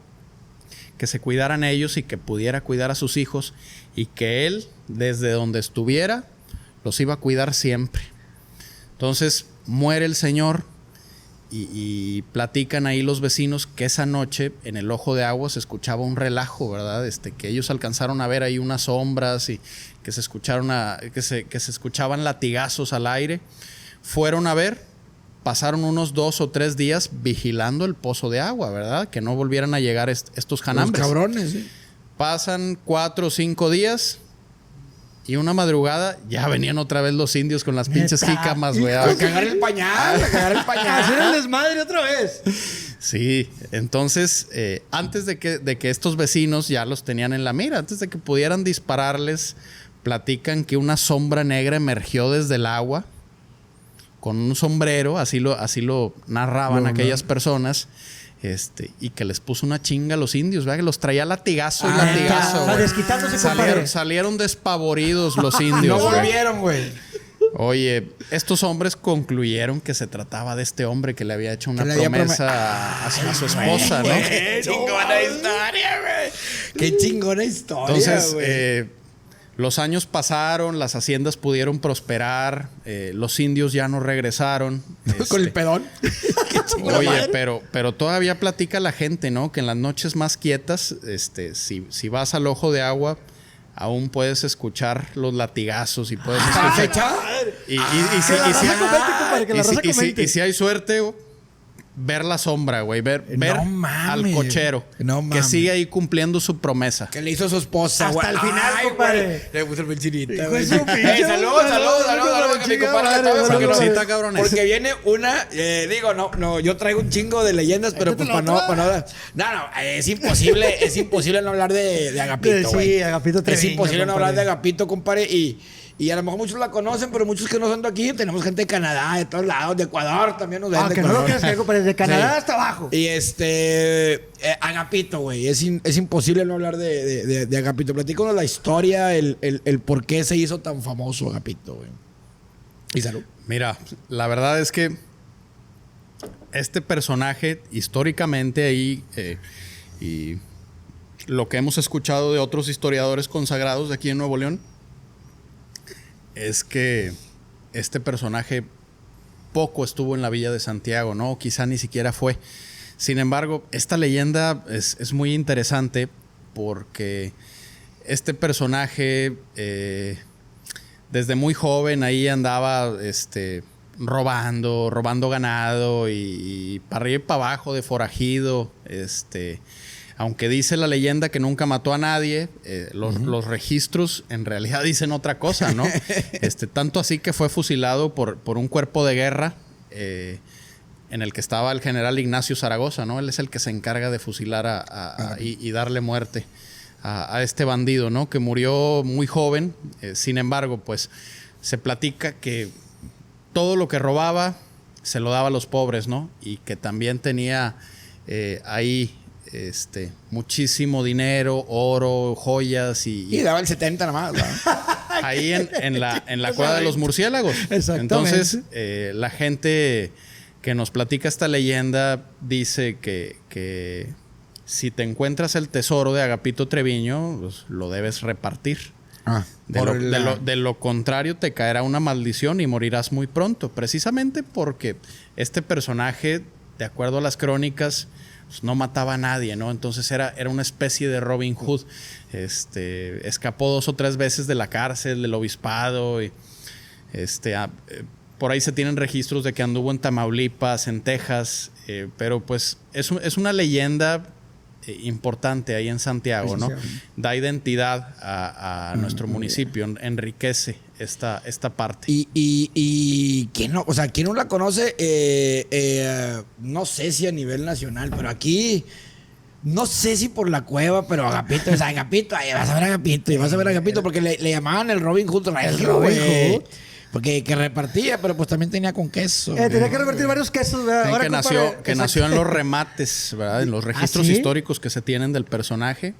Speaker 3: que se cuidaran ellos y que pudiera cuidar a sus hijos y que él, desde donde estuviera, los iba a cuidar siempre. Entonces muere el señor y platican ahí los vecinos que esa noche en el ojo de agua se escuchaba un relajo, ¿verdad? Que ellos alcanzaron a ver ahí unas sombras y que se escuchaban latigazos al aire. Fueron a ver pasaron unos 2 o 3 días vigilando el pozo de agua, ¿verdad? Que no volvieran a llegar estos janambres.
Speaker 2: Los cabrones, sí.
Speaker 3: Pasan 4 o 5 días y una madrugada ya venían otra vez los indios con las pinches jícamas, güey.
Speaker 2: A cagar el pañal, a cagar el pañal.
Speaker 1: Hacer el desmadre otra vez.
Speaker 3: Sí, entonces, antes de que estos vecinos ya los tenían en la mira, antes de que pudieran dispararles, platican que una sombra negra emergió desde el agua con un sombrero, así lo narraban aquellas personas, y que les puso una chinga a los indios, ¿verdad? Que los traía latigazo y latigazo.
Speaker 1: Está desquitándose, compadre.
Speaker 3: Salieron despavoridos los indios.
Speaker 2: No volvieron, güey.
Speaker 3: Oye, estos hombres concluyeron que se trataba de este hombre que le había hecho una promesa a su esposa, ¿no?
Speaker 2: Qué chingona historia, güey. Qué chingona historia,
Speaker 3: Entonces,
Speaker 2: güey.
Speaker 3: los años pasaron, las haciendas pudieron prosperar, los indios ya no regresaron.
Speaker 2: Con el pedón.
Speaker 3: Oye, pero todavía platica la gente, ¿no? Que en las noches más quietas, si vas al ojo de agua, aún puedes escuchar los latigazos y puedes escuchar. Y si hay suerte, ver la sombra, güey. Ver al cochero. Que sigue ahí cumpliendo su promesa.
Speaker 2: Que le hizo su esposa,
Speaker 1: Hasta el final, compadre.
Speaker 2: Le puso el pinchinito.
Speaker 1: Saludos,
Speaker 2: Que mi compadre la tome,
Speaker 3: Saludcita, cabrones.
Speaker 2: porque viene una, no, yo traigo un chingo de leyendas, pero pues para no, es imposible no hablar de Agapito, güey.
Speaker 1: Sí, Agapito Treviño,
Speaker 2: es imposible no hablar
Speaker 1: compadre.
Speaker 2: de Agapito, compadre, y a lo mejor muchos la conocen, pero muchos que no son de aquí, tenemos gente de Canadá, de todos lados, de Ecuador también nos ven.
Speaker 1: Que no lo quieras creer, compadre. De Canadá hasta abajo.
Speaker 2: Y Agapito, güey, es imposible no hablar de Agapito. Platícanos la historia, el por qué se hizo tan famoso Agapito, güey. Y salud.
Speaker 3: Mira, la verdad es que este personaje, históricamente ahí, y lo que hemos escuchado de otros historiadores consagrados de aquí en Nuevo León, es que este personaje poco estuvo en la Villa de Santiago, ¿no? Quizá ni siquiera fue. Sin embargo, esta leyenda es muy interesante porque este personaje, desde muy joven ahí andaba robando ganado y para arriba y para abajo de forajido. Aunque dice la leyenda que nunca mató a nadie, los registros en realidad dicen otra cosa, ¿no? Tanto así que fue fusilado por un cuerpo de guerra en el que estaba el general Ignacio Zaragoza, ¿no? Él es el que se encarga de fusilar y darle muerte a este bandido, ¿no? Que murió muy joven. Sin embargo, pues se platica que todo lo que robaba se lo daba a los pobres, ¿no? Y que también tenía ahí muchísimo dinero, oro, joyas y
Speaker 2: daba el 70 nada más, ¿no?
Speaker 3: Ahí en la cueva de los murciélagos.
Speaker 1: Exactamente.
Speaker 3: Entonces, la gente que nos platica esta leyenda dice que si te encuentras el tesoro de Agapito Treviño, pues, lo debes repartir. De lo contrario, te caerá una maldición y morirás muy pronto. Precisamente porque este personaje, de acuerdo a las crónicas, pues no mataba a nadie, ¿no? Entonces era una especie de Robin Hood. Escapó 2 o 3 veces de la cárcel, del obispado. Y, por ahí se tienen registros de que anduvo en Tamaulipas, en Texas. Pero pues es una leyenda importante ahí en Santiago, ¿no? Da identidad a nuestro municipio, enriquece esta parte.
Speaker 2: Y ¿quién no? O sea, ¿quién no la conoce? No sé si a nivel nacional, pero aquí, no sé si por la cueva, pero Agapito, es Agapito, ahí vas a ver Agapito, y vas a ver Agapito, porque le llamaban el Robin Hood regio, güey. Porque que repartía, pero pues también tenía con queso.
Speaker 1: Tenía que repartir varios quesos, ¿verdad?
Speaker 3: Sí,
Speaker 1: Ahora,
Speaker 3: nació en los remates, ¿verdad? En los registros históricos que se tienen del personaje.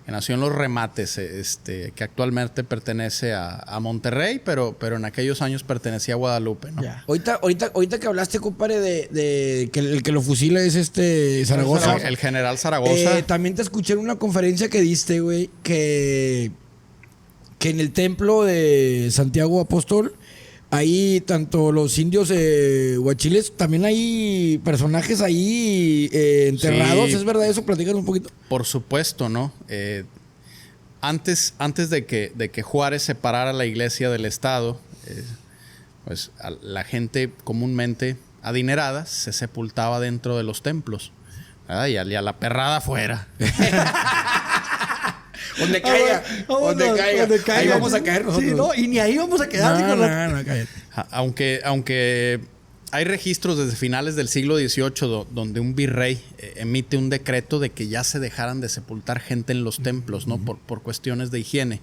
Speaker 3: Que nació en los remates, que actualmente pertenece a Monterrey, pero en aquellos años pertenecía a Guadalupe, ¿no?
Speaker 2: Ya. Ahorita que hablaste, compadre, de que el que lo fusila es Zaragoza.
Speaker 3: El general Zaragoza.
Speaker 2: También te escuché en una conferencia que diste, güey, que en el templo de Santiago Apóstol, ahí tanto los indios huachiles, también hay personajes ahí enterrados. Sí. ¿Es verdad eso? Platícanos un poquito.
Speaker 3: Por supuesto, ¿no? Antes de que Juárez separara la iglesia del Estado, pues la gente comúnmente adineradas se sepultaba dentro de los templos. Y a la perrada afuera.
Speaker 2: Donde caiga. Ahí vamos a caer nosotros.
Speaker 1: Sí, no, y ni ahí vamos a quedar.
Speaker 2: No, cállate.
Speaker 3: Aunque hay registros desde finales del siglo XVIII donde un virrey emite un decreto de que ya se dejaran de sepultar gente en los templos, ¿no? Por cuestiones de higiene.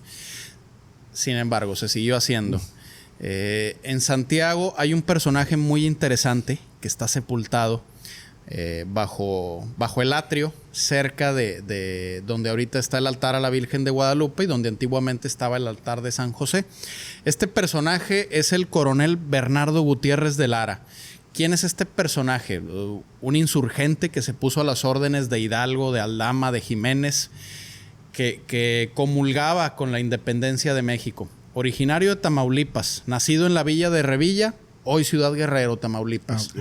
Speaker 3: Sin embargo, se siguió haciendo. En Santiago hay un personaje muy interesante que está sepultado bajo el atrio, cerca de donde ahorita está el altar a la Virgen de Guadalupe y donde antiguamente estaba el altar de San José. Este personaje es el coronel Bernardo Gutiérrez de Lara. ¿Quién es este personaje? Un insurgente que se puso a las órdenes de Hidalgo, de Aldama, de Jiménez, que comulgaba con la independencia de México. Originario de Tamaulipas, nacido en la villa de Revilla, hoy Ciudad Guerrero, Tamaulipas.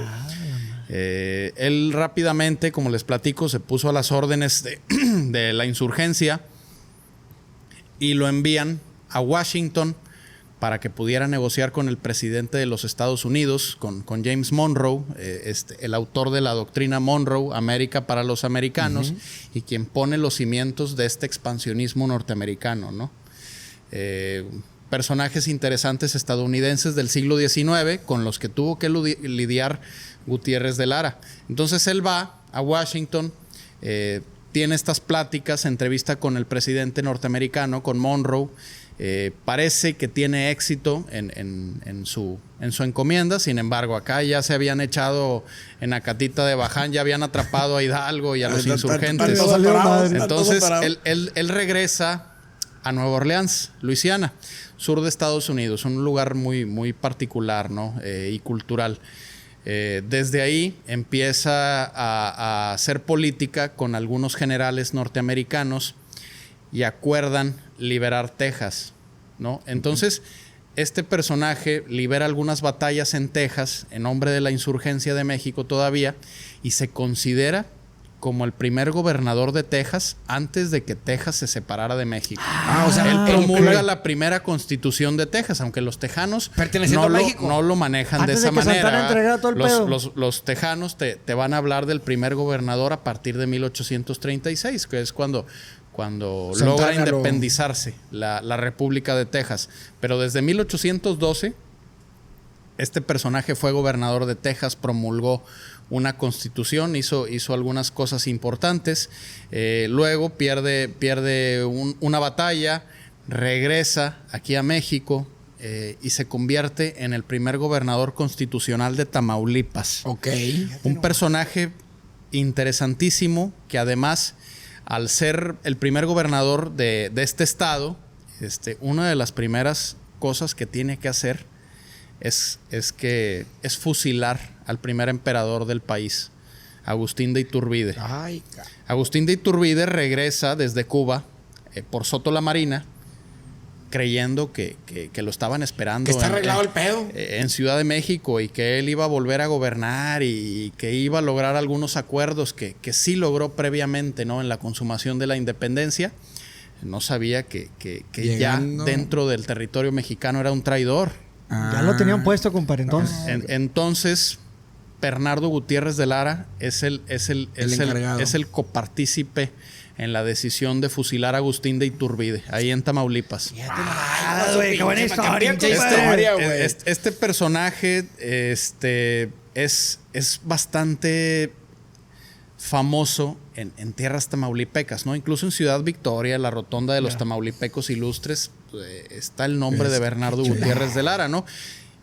Speaker 3: Él rápidamente, como les platico, se puso a las órdenes de la insurgencia y lo envían a Washington para que pudiera negociar con el presidente de los Estados Unidos, con James Monroe, el autor de la doctrina Monroe, América para los americanos, y quien pone los cimientos de este expansionismo norteamericano, ¿no? Personajes interesantes estadounidenses del siglo XIX con los que tuvo que lidiar Gutiérrez de Lara. Entonces él va a Washington, tiene estas pláticas, entrevista con el presidente norteamericano, con Monroe. Parece que tiene éxito en su encomienda. Sin embargo, acá ya se habían echado en Acatita de Baján, ya habían atrapado a Hidalgo y a los insurgentes. Entonces él regresa a Nueva Orleans, Luisiana, sur de Estados Unidos, un lugar muy, muy particular, ¿no? Y cultural. Desde ahí empieza a hacer política con algunos generales norteamericanos y acuerdan liberar Texas, ¿no? Entonces, este personaje libera algunas batallas en Texas en nombre de la insurgencia de México todavía y se considera como el primer gobernador de Texas antes de que Texas se separara de México. O sea, él promulga la primera constitución de Texas, aunque los tejanos no lo manejan
Speaker 1: antes
Speaker 3: de esa manera. Los tejanos te van a hablar del primer gobernador a partir de 1836, que es cuando logra independizarse la República de Texas. Pero desde 1812, este personaje fue gobernador de Texas, promulgó una constitución, hizo algunas cosas importantes. Luego pierde una batalla, regresa aquí a México y se convierte en el primer gobernador constitucional de Tamaulipas. Un personaje interesantísimo que además, al ser el primer gobernador de este estado, una de las primeras cosas que tiene que hacer es fusilar al primer emperador del país, Agustín de Iturbide. Agustín de Iturbide regresa desde Cuba por Soto la Marina, creyendo que lo estaban esperando.
Speaker 2: Que está arreglado el pedo.
Speaker 3: En Ciudad de México, y que él iba a volver a gobernar y que iba a lograr algunos acuerdos que sí logró previamente, ¿no? En la consumación de la independencia. No sabía que ya dentro del territorio mexicano era un traidor.
Speaker 1: Ya lo tenían puesto, compadre, entonces.
Speaker 3: Entonces, Bernardo Gutiérrez de Lara es el copartícipe en la decisión de fusilar a Agustín de Iturbide, ahí en Tamaulipas.
Speaker 1: Qué buena historia,
Speaker 3: este personaje es bastante famoso en tierras tamaulipecas, ¿no? Incluso en Ciudad Victoria, la rotonda de los tamaulipecos ilustres, está el nombre de Bernardo Gutiérrez de Lara, ¿no?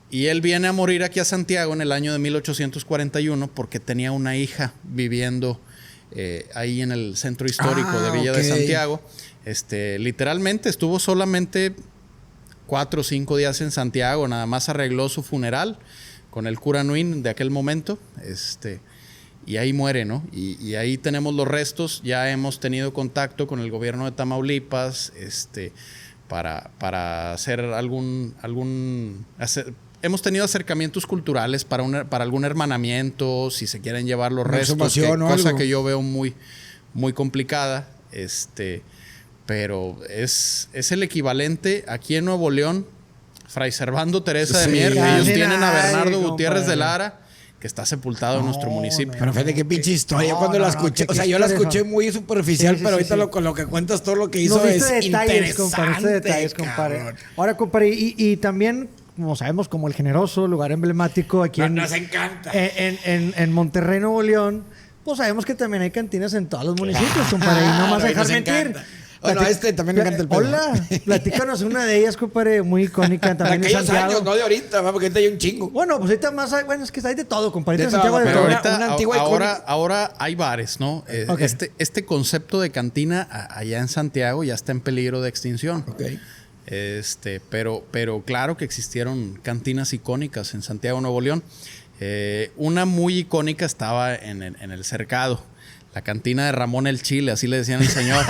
Speaker 3: Y él viene a morir aquí a Santiago en el año de 1841 porque tenía una hija viviendo ahí en el centro histórico de Villa de Santiago. Literalmente estuvo solamente 4 o 5 días en Santiago, nada más arregló su funeral con el cura Nuín de aquel momento, y ahí muere, ¿no? Y ahí tenemos los restos. Ya hemos tenido contacto con el gobierno de Tamaulipas, para hacer hemos tenido acercamientos culturales para algún hermanamiento, si se quieren llevar los restos, cosa que yo veo muy, muy complicada. Pero es el equivalente aquí en Nuevo León, Fray Servando Teresa de Mier. Ellos tienen a Bernardo Gutiérrez de Lara, que está sepultado en nuestro municipio.
Speaker 2: Pero fíjate qué pinche historia.
Speaker 1: No,
Speaker 2: Cuando
Speaker 1: no,
Speaker 2: la
Speaker 1: no,
Speaker 2: escuché,
Speaker 1: ¿qué
Speaker 2: o sea, yo la escuché
Speaker 1: historia?
Speaker 2: muy superficial,
Speaker 1: Sí, sí,
Speaker 2: pero
Speaker 1: sí,
Speaker 2: ahorita
Speaker 1: sí.
Speaker 2: con lo que cuentas, todo lo que hizo
Speaker 1: Nos
Speaker 2: es
Speaker 1: diste detalles, compadre.
Speaker 2: interesante,
Speaker 1: Diste detalles, compadre.
Speaker 2: cabrón.
Speaker 1: Ahora, compadre, y también, como sabemos, como el Generoso, lugar emblemático aquí
Speaker 2: Nos encanta.
Speaker 1: en Monterrey, Nuevo León, pues sabemos que también hay cantinas en todos los municipios, compadre. Y no más
Speaker 2: Claro, y
Speaker 1: dejar
Speaker 2: nos
Speaker 1: mentir.
Speaker 2: encanta. Bueno, también me encanta el pedo.
Speaker 1: Hola, platícanos una de ellas, compadre, muy icónica
Speaker 2: De
Speaker 1: también en
Speaker 2: aquellos
Speaker 1: Santiago.
Speaker 2: años, no de ahorita, ¿va? Porque ahorita hay un chingo.
Speaker 1: Bueno, pues ahorita más hay, bueno, es que hay de todo, compadre.
Speaker 2: De
Speaker 1: En Santiago
Speaker 2: todo,
Speaker 1: de
Speaker 3: Pero
Speaker 1: todo.
Speaker 2: ahorita-
Speaker 3: ahorita,
Speaker 2: una antigua
Speaker 3: ahora hay bares, ¿no?
Speaker 1: Ok.
Speaker 3: Este concepto de cantina allá en Santiago ya está en peligro de extinción.
Speaker 2: Ok.
Speaker 3: Pero claro que existieron cantinas icónicas en Santiago, Nuevo León. Una muy icónica estaba en el Cercado. La cantina de Ramón el Chile, así le decían al señor.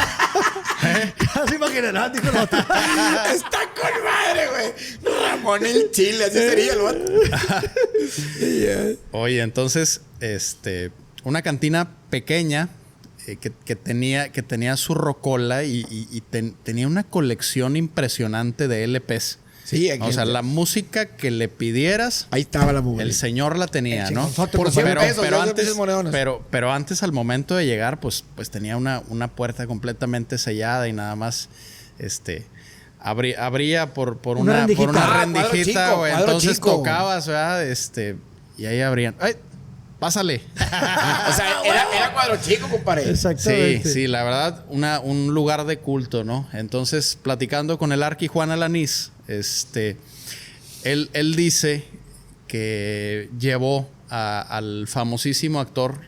Speaker 1: Casi imaginarás, dijo el otro.
Speaker 2: Está con madre, güey. Ramón el Chile, así sería el vato.
Speaker 3: Oye, entonces, una cantina pequeña que tenía su rocola y tenía una colección impresionante de LPs.
Speaker 2: Sí, aquí
Speaker 3: O sea, la música que le pidieras,
Speaker 2: ahí estaba la mujer.
Speaker 3: el señor la tenía,
Speaker 1: El
Speaker 3: ¿no?
Speaker 1: chingonzote,
Speaker 2: Por 100 pesos,
Speaker 3: pero
Speaker 2: ya
Speaker 3: antes,
Speaker 2: pinches monedones.
Speaker 3: pero antes al momento de llegar, pues tenía una puerta completamente sellada y nada más, abría por
Speaker 1: Una
Speaker 3: una
Speaker 1: rendijita.
Speaker 3: rendijita,
Speaker 2: Cuadro chico,
Speaker 3: güey.
Speaker 2: cuadro
Speaker 3: Entonces
Speaker 2: chico.
Speaker 3: tocabas, ¿verdad? Y ahí abrían. ¡Ay! Pásale.
Speaker 2: O sea, era cuadro chico, compadre.
Speaker 3: Sí,
Speaker 1: Exactamente.
Speaker 3: sí, la verdad, un lugar de culto, ¿no? Entonces, platicando con el Arqui Juan Alanís, él dice que llevó al famosísimo actor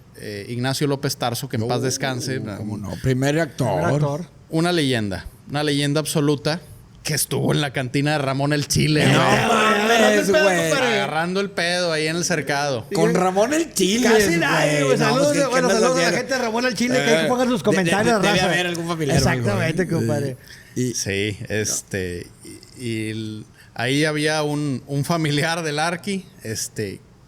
Speaker 3: Ignacio López Tarso, que en paz descanse.
Speaker 2: ¿Cómo no? Primer actor.
Speaker 1: Primer actor.
Speaker 3: Una leyenda absoluta que estuvo en la cantina de Ramón el Chile,
Speaker 2: No
Speaker 3: güey.
Speaker 2: mames, güey.
Speaker 3: Agarrando el pedo ahí en el cercado.
Speaker 2: Con Ramón el Chile.
Speaker 1: Casi nadie, güey. Saludos,
Speaker 2: pues, ¿qué
Speaker 1: bueno,
Speaker 2: andas
Speaker 1: saludos a la
Speaker 2: haciendo?
Speaker 1: gente de Ramón al Chile que hay que pongan sus comentarios,
Speaker 2: Debe
Speaker 1: raza.
Speaker 2: haber algún familiar.
Speaker 1: Exactamente,
Speaker 2: o algo,
Speaker 1: compadre.
Speaker 3: Sí, ahí había un familiar del Arqui,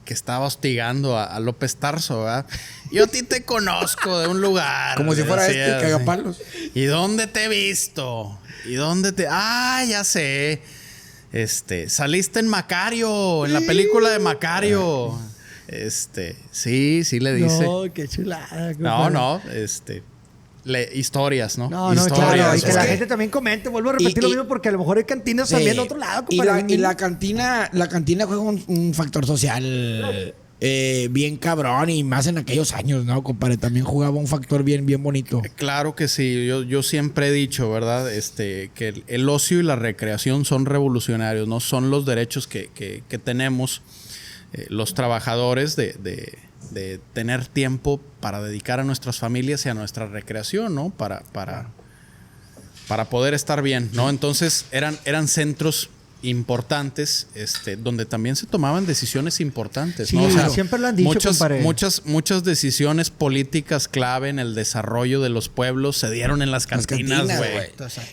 Speaker 3: que estaba hostigando a López Tarso, ¿verdad? Yo a ti te conozco de un lugar.
Speaker 2: Como si fuera
Speaker 3: decía,
Speaker 2: que haga palos.
Speaker 3: ¿Y dónde te he visto? ¿Y dónde te...? Ah, ya sé. Saliste en Macario, en la película de Macario. Sí, le dice.
Speaker 1: No, qué chulada.
Speaker 3: No,
Speaker 1: compadre.
Speaker 3: historias, ¿no?
Speaker 1: No, no,
Speaker 3: Historias,
Speaker 1: claro. Y que
Speaker 2: es
Speaker 1: la
Speaker 2: que-
Speaker 1: gente también comente. Vuelvo a repetir lo mismo porque a lo mejor hay cantinas
Speaker 2: Sí.
Speaker 1: también de otro lado,
Speaker 2: Y
Speaker 1: compadre.
Speaker 2: la cantina juega un factor social bien cabrón y más en aquellos años, ¿no, compadre? También jugaba un factor bien bonito.
Speaker 3: Claro que sí. Yo siempre he dicho, ¿verdad? Que el ocio y la recreación son revolucionarios, ¿no? Son los derechos que tenemos los trabajadores de tener tiempo para dedicar a nuestras familias y a nuestra recreación, ¿no? Para poder estar bien, ¿no? Entonces eran centros importantes, donde también se tomaban decisiones importantes, ¿no?
Speaker 1: Sí, siempre lo han dicho, compadre.
Speaker 3: muchas decisiones políticas clave en el desarrollo de los pueblos se dieron en las cantinas, güey.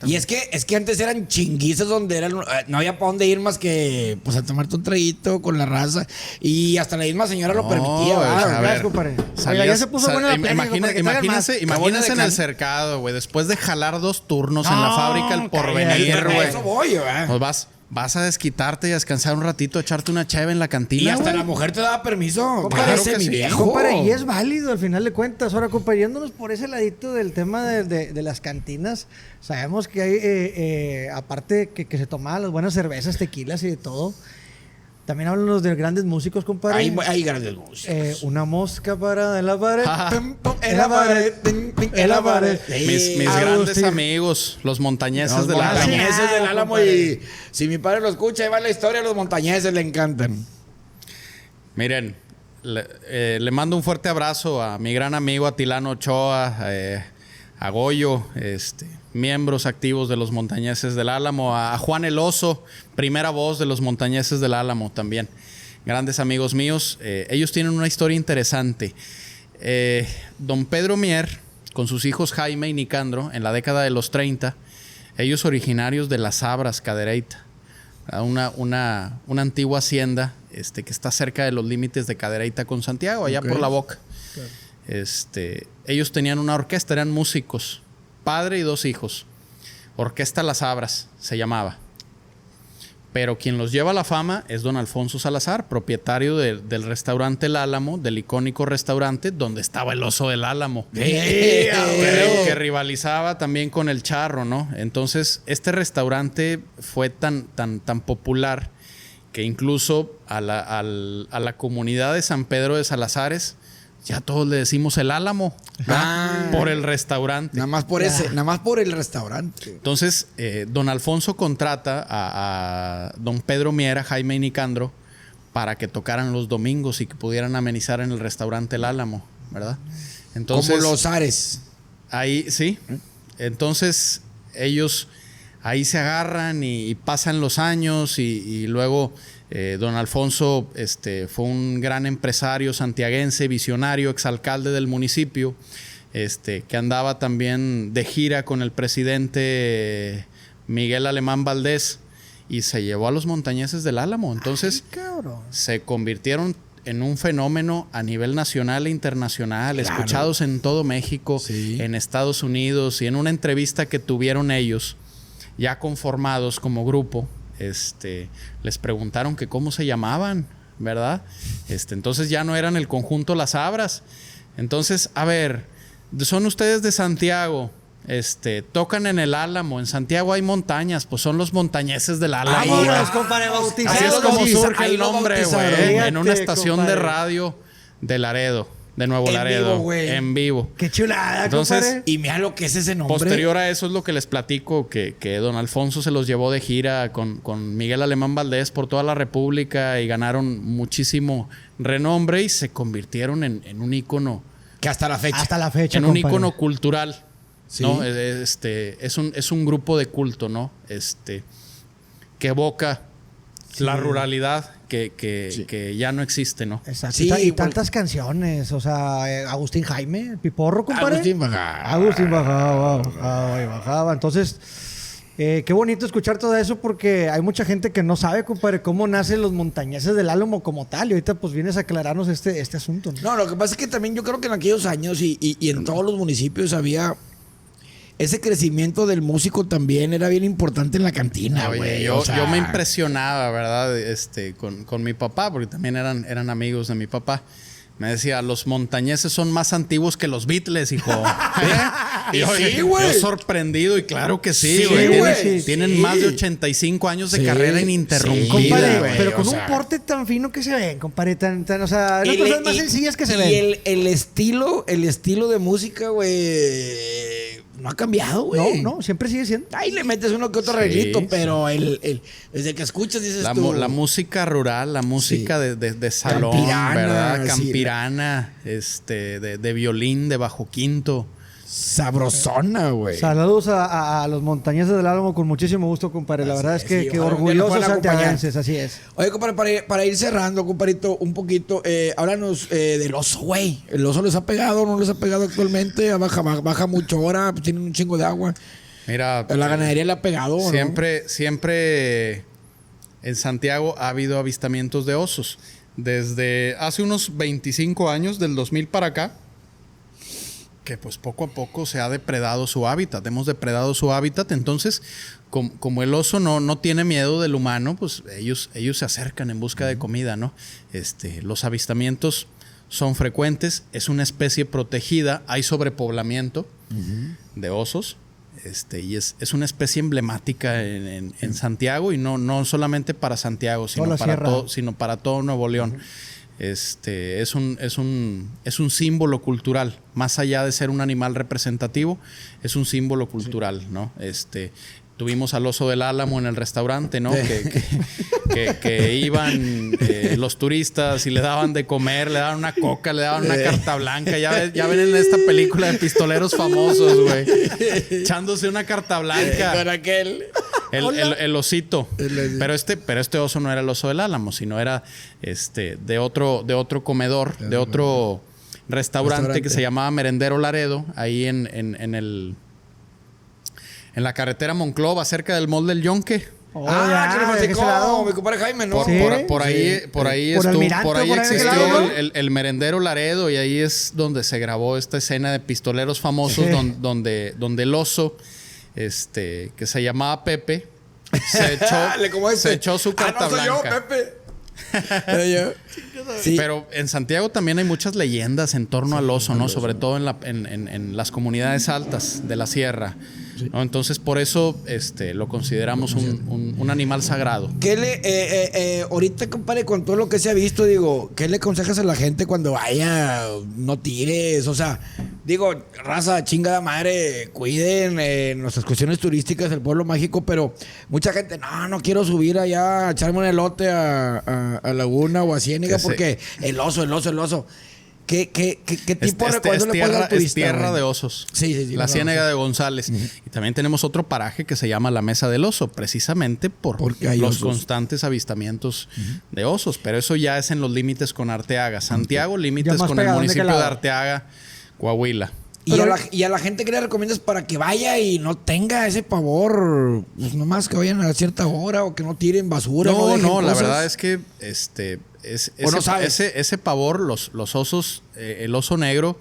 Speaker 2: Y es que antes eran chinguizas donde no había para dónde ir más que pues a tomarte un traguito con la raza. Y hasta la misma señora lo
Speaker 3: No,
Speaker 2: permitía,
Speaker 3: güey,
Speaker 2: ¿verdad?
Speaker 3: a
Speaker 1: Gracias,
Speaker 3: ver,
Speaker 1: compadre.
Speaker 3: salías-
Speaker 1: Oiga, ya se puso buena la plática, compadre, que traigan más.
Speaker 3: Imagínense en
Speaker 2: de
Speaker 3: el
Speaker 2: can-
Speaker 3: cercado, güey. Después de jalar 2 turnos en la
Speaker 1: No,
Speaker 3: fábrica El Porvenir,
Speaker 1: cállate,
Speaker 2: A
Speaker 3: güey.
Speaker 2: eso voy, ¿verdad?
Speaker 3: Pues vas a desquitarte y a descansar un ratito, a echarte una cheve en la cantina.
Speaker 2: Y hasta
Speaker 3: güey.
Speaker 2: la mujer te daba permiso.
Speaker 1: Compadre,
Speaker 2: Claro
Speaker 3: que
Speaker 2: que mi
Speaker 3: sí.
Speaker 2: viejo.
Speaker 1: Compadre, y es válido al final de cuentas. Ahora, compadre, yéndonos por ese ladito del tema de las cantinas, sabemos que hay, aparte que se tomaban las buenas cervezas, tequilas y de todo, también hablan los de grandes músicos, compadre.
Speaker 2: Hay grandes músicos.
Speaker 1: Una mosca parada en la pared.
Speaker 2: En la pared, en la pared.
Speaker 3: Mis grandes amigos, los montañeses
Speaker 2: Los
Speaker 3: del Álamo.
Speaker 2: montañeses del
Speaker 1: Ah,
Speaker 2: Álamo.
Speaker 1: compadre.
Speaker 2: Y si mi padre lo escucha, ahí va la historia, los montañeses le encantan.
Speaker 3: Miren, le mando un fuerte abrazo a mi gran amigo Atilano Ochoa, a Goyo, miembros activos de los Montañeses del Álamo, a Juan el Oso, primera voz de los Montañeses del Álamo también. Grandes amigos míos. Ellos tienen una historia interesante. Don Pedro Mier, con sus hijos Jaime y Nicandro, en la década de los 30, ellos originarios de Las Abras, Cadereyta, una antigua hacienda que está cerca de los límites de Cadereyta con Santiago, allá por La Boca. Ellos tenían una orquesta, eran músicos, padre y 2 hijos. Orquesta Las Abras se llamaba. Pero quien los lleva a la fama es don Alfonso Salazar, propietario del restaurante El Álamo, del icónico restaurante donde estaba el oso del Álamo. Que rivalizaba también con el Charro, ¿no? Entonces, este restaurante fue tan popular que incluso a la comunidad de San Pedro de Salazares ya todos le decimos El Álamo, por el restaurante.
Speaker 2: Nada más por nada más por el restaurante.
Speaker 3: Entonces, don Alfonso contrata a don Pedro Miera, Jaime y Nicandro para que tocaran los domingos y que pudieran amenizar en el restaurante El Álamo, ¿verdad? Entonces,
Speaker 2: como los Ares.
Speaker 3: Ahí, sí. Entonces, ellos ahí se agarran y pasan los años y luego don Alfonso fue un gran empresario santiaguense, visionario, exalcalde del municipio, que andaba también de gira con el presidente Miguel Alemán Valdés y se llevó a los montañeses del Álamo. Entonces, se convirtieron en un fenómeno a nivel nacional e internacional, escuchados en todo México, en Estados Unidos, y en una entrevista que tuvieron ellos, ya conformados como grupo, les preguntaron que cómo se llamaban, ¿verdad? Entonces ya no eran el conjunto Las Abras. Entonces, a ver, son ustedes de Santiago, tocan en el Álamo. En Santiago hay montañas, pues son los montañeses del Álamo.
Speaker 1: Vámonos, compadre, bautizados.
Speaker 3: Así es como surge el
Speaker 2: lo
Speaker 3: nombre,
Speaker 2: bautizaron.
Speaker 3: güey. En una estación
Speaker 1: compadre
Speaker 3: de radio de Laredo, de Nuevo
Speaker 2: En
Speaker 3: Laredo.
Speaker 2: vivo, güey.
Speaker 3: En vivo.
Speaker 1: Qué chulada,
Speaker 3: Entonces,
Speaker 1: compadre.
Speaker 2: Y mira lo que es ese nombre.
Speaker 3: Posterior a eso es lo que les platico, que don Alfonso se los llevó de gira con Miguel Alemán Valdés por toda la República y ganaron muchísimo renombre y se convirtieron en un ícono.
Speaker 2: Que hasta la fecha.
Speaker 1: Hasta la fecha,
Speaker 3: En un
Speaker 1: compadre.
Speaker 3: ícono cultural.
Speaker 2: Sí.
Speaker 3: ¿No? Es un grupo de culto, ¿no? Que evoca la ruralidad que ya no existe, ¿no?
Speaker 1: Exacto.
Speaker 2: Sí,
Speaker 1: Y tantas canciones, o sea, Agustín Jaime, el Piporro, compadre.
Speaker 2: Agustín bajaba.
Speaker 1: Agustín bajaba y bajaba. Entonces, qué bonito escuchar todo eso porque hay mucha gente que no sabe, compadre, cómo nacen los montañeses del Álamo como tal. Y ahorita pues vienes a aclararnos este asunto, ¿no?
Speaker 2: No, lo que pasa es que también yo creo que en aquellos años y en todos los municipios había ese crecimiento del músico también era bien importante en la cantina,
Speaker 3: Oye,
Speaker 2: güey.
Speaker 3: yo me impresionaba, ¿verdad? Con mi papá, porque también eran amigos de mi papá. Me decía, los montañeses son más antiguos que los Beatles, hijo.
Speaker 2: Y
Speaker 3: yo,
Speaker 2: sí, güey.
Speaker 3: yo sorprendido, y claro que sí,
Speaker 2: Sí,
Speaker 3: güey.
Speaker 2: güey.
Speaker 3: Tienen más de 85 años de
Speaker 2: Sí.
Speaker 3: carrera
Speaker 2: Sí,
Speaker 3: ininterrumpida,
Speaker 1: Compadre,
Speaker 3: güey.
Speaker 1: pero
Speaker 3: O
Speaker 1: con
Speaker 3: sea,
Speaker 1: un porte tan fino que se ven, compadre, o sea, las cosas más sencillas que se
Speaker 2: y
Speaker 1: ven.
Speaker 2: el estilo de música, güey, no ha cambiado, güey.
Speaker 1: No, siempre sigue siendo.
Speaker 2: Ahí le metes uno que otro
Speaker 3: Sí,
Speaker 2: arreglito,
Speaker 3: sí.
Speaker 2: pero desde que escuchas dices
Speaker 3: La,
Speaker 2: tú.
Speaker 3: la música rural, la música de salón,
Speaker 2: Campirana,
Speaker 3: ¿verdad?
Speaker 2: sí.
Speaker 3: Campirana, de violín, de bajo quinto.
Speaker 2: Sabrosona, güey.
Speaker 1: Saludos a los montañeses del Álamo con muchísimo gusto, compadre. La verdad es que,
Speaker 2: sí,
Speaker 1: que
Speaker 2: ojalá un día nos
Speaker 1: orgullosos
Speaker 2: puedan acompañar.
Speaker 1: santiaguenses, así es.
Speaker 2: Oye, compadre, para ir cerrando, compadrito, un poquito, háblanos del oso, güey. ¿El oso les ha pegado no les ha pegado actualmente? Baja mucho ahora, pues tienen un chingo de agua.
Speaker 3: Mira,
Speaker 2: La ganadería le ha pegado, ¿no?
Speaker 3: siempre en Santiago ha habido avistamientos de osos. Desde hace unos 25 años, del 2000 para acá, que pues poco a poco se ha depredado su hábitat. Hemos depredado su hábitat. Entonces, como el oso no tiene miedo del humano, pues ellos se acercan en busca de comida, ¿no? Los avistamientos son frecuentes. Es una especie protegida. Hay sobrepoblamiento de osos. Y es una especie emblemática en Santiago, y no solamente para Santiago, sino para todo Nuevo León. Es un símbolo cultural, más allá de ser un animal representativo, es un símbolo cultural, ¿no? Tuvimos al oso del Álamo en el restaurante, ¿no? Que iban los turistas y le daban de comer, le daban una coca, le daban una carta blanca. Ya ven en esta película de pistoleros famosos, güey. Echándose una carta blanca.
Speaker 2: Con aquel.
Speaker 3: El osito. Pero este oso no era el oso del Álamo, sino era de otro comedor, de otro restaurante que se llamaba Merendero Laredo, ahí en la carretera Monclova, cerca del Mall del Yonque.
Speaker 2: Que le platicó mi compadre Jaime, ¿no?
Speaker 3: Por ahí
Speaker 1: ¿Por
Speaker 3: estuvo,
Speaker 1: Almirante,
Speaker 3: por ahí
Speaker 1: por ahí de aquel
Speaker 3: existió
Speaker 1: lado, no?
Speaker 3: el Merendero Laredo, y ahí es donde se grabó esta escena de pistoleros famosos, donde el oso, que se llamaba Pepe, Se echó su carta
Speaker 2: no soy
Speaker 3: blanca.
Speaker 2: yo, Pepe. Sí.
Speaker 3: Pero en Santiago también hay muchas leyendas en torno al oso, ¿no? Sobre todo en las comunidades altas de la sierra. Sí. ¿No? Entonces, por eso lo consideramos un animal sagrado.
Speaker 2: ¿Qué ahorita, compadre, con todo lo que se ha visto, digo, ¿qué le aconsejas a la gente cuando vaya? No tires, o sea, digo, raza, chingada madre, cuiden nuestras cuestiones turísticas del pueblo mágico, pero mucha gente, no quiero subir allá a echarme un elote a Laguna o a Ciénega porque el oso. ¿Qué tipo de recuerdo le puede dar al turista?
Speaker 3: Es tierra de osos.
Speaker 2: Sí.
Speaker 3: La Ciénega de González. Y también tenemos otro paraje que se llama la Mesa del Oso, precisamente porque hay los constantes avistamientos de osos. Pero eso ya es en los límites con Arteaga. Santiago, límites con el municipio de Arteaga, Coahuila.
Speaker 2: Y a la gente que le recomiendas para que vaya y no tenga ese pavor, pues nomás que vayan a cierta hora o que no tiren basura.
Speaker 3: No, la verdad es que ese pavor, los osos, el oso negro,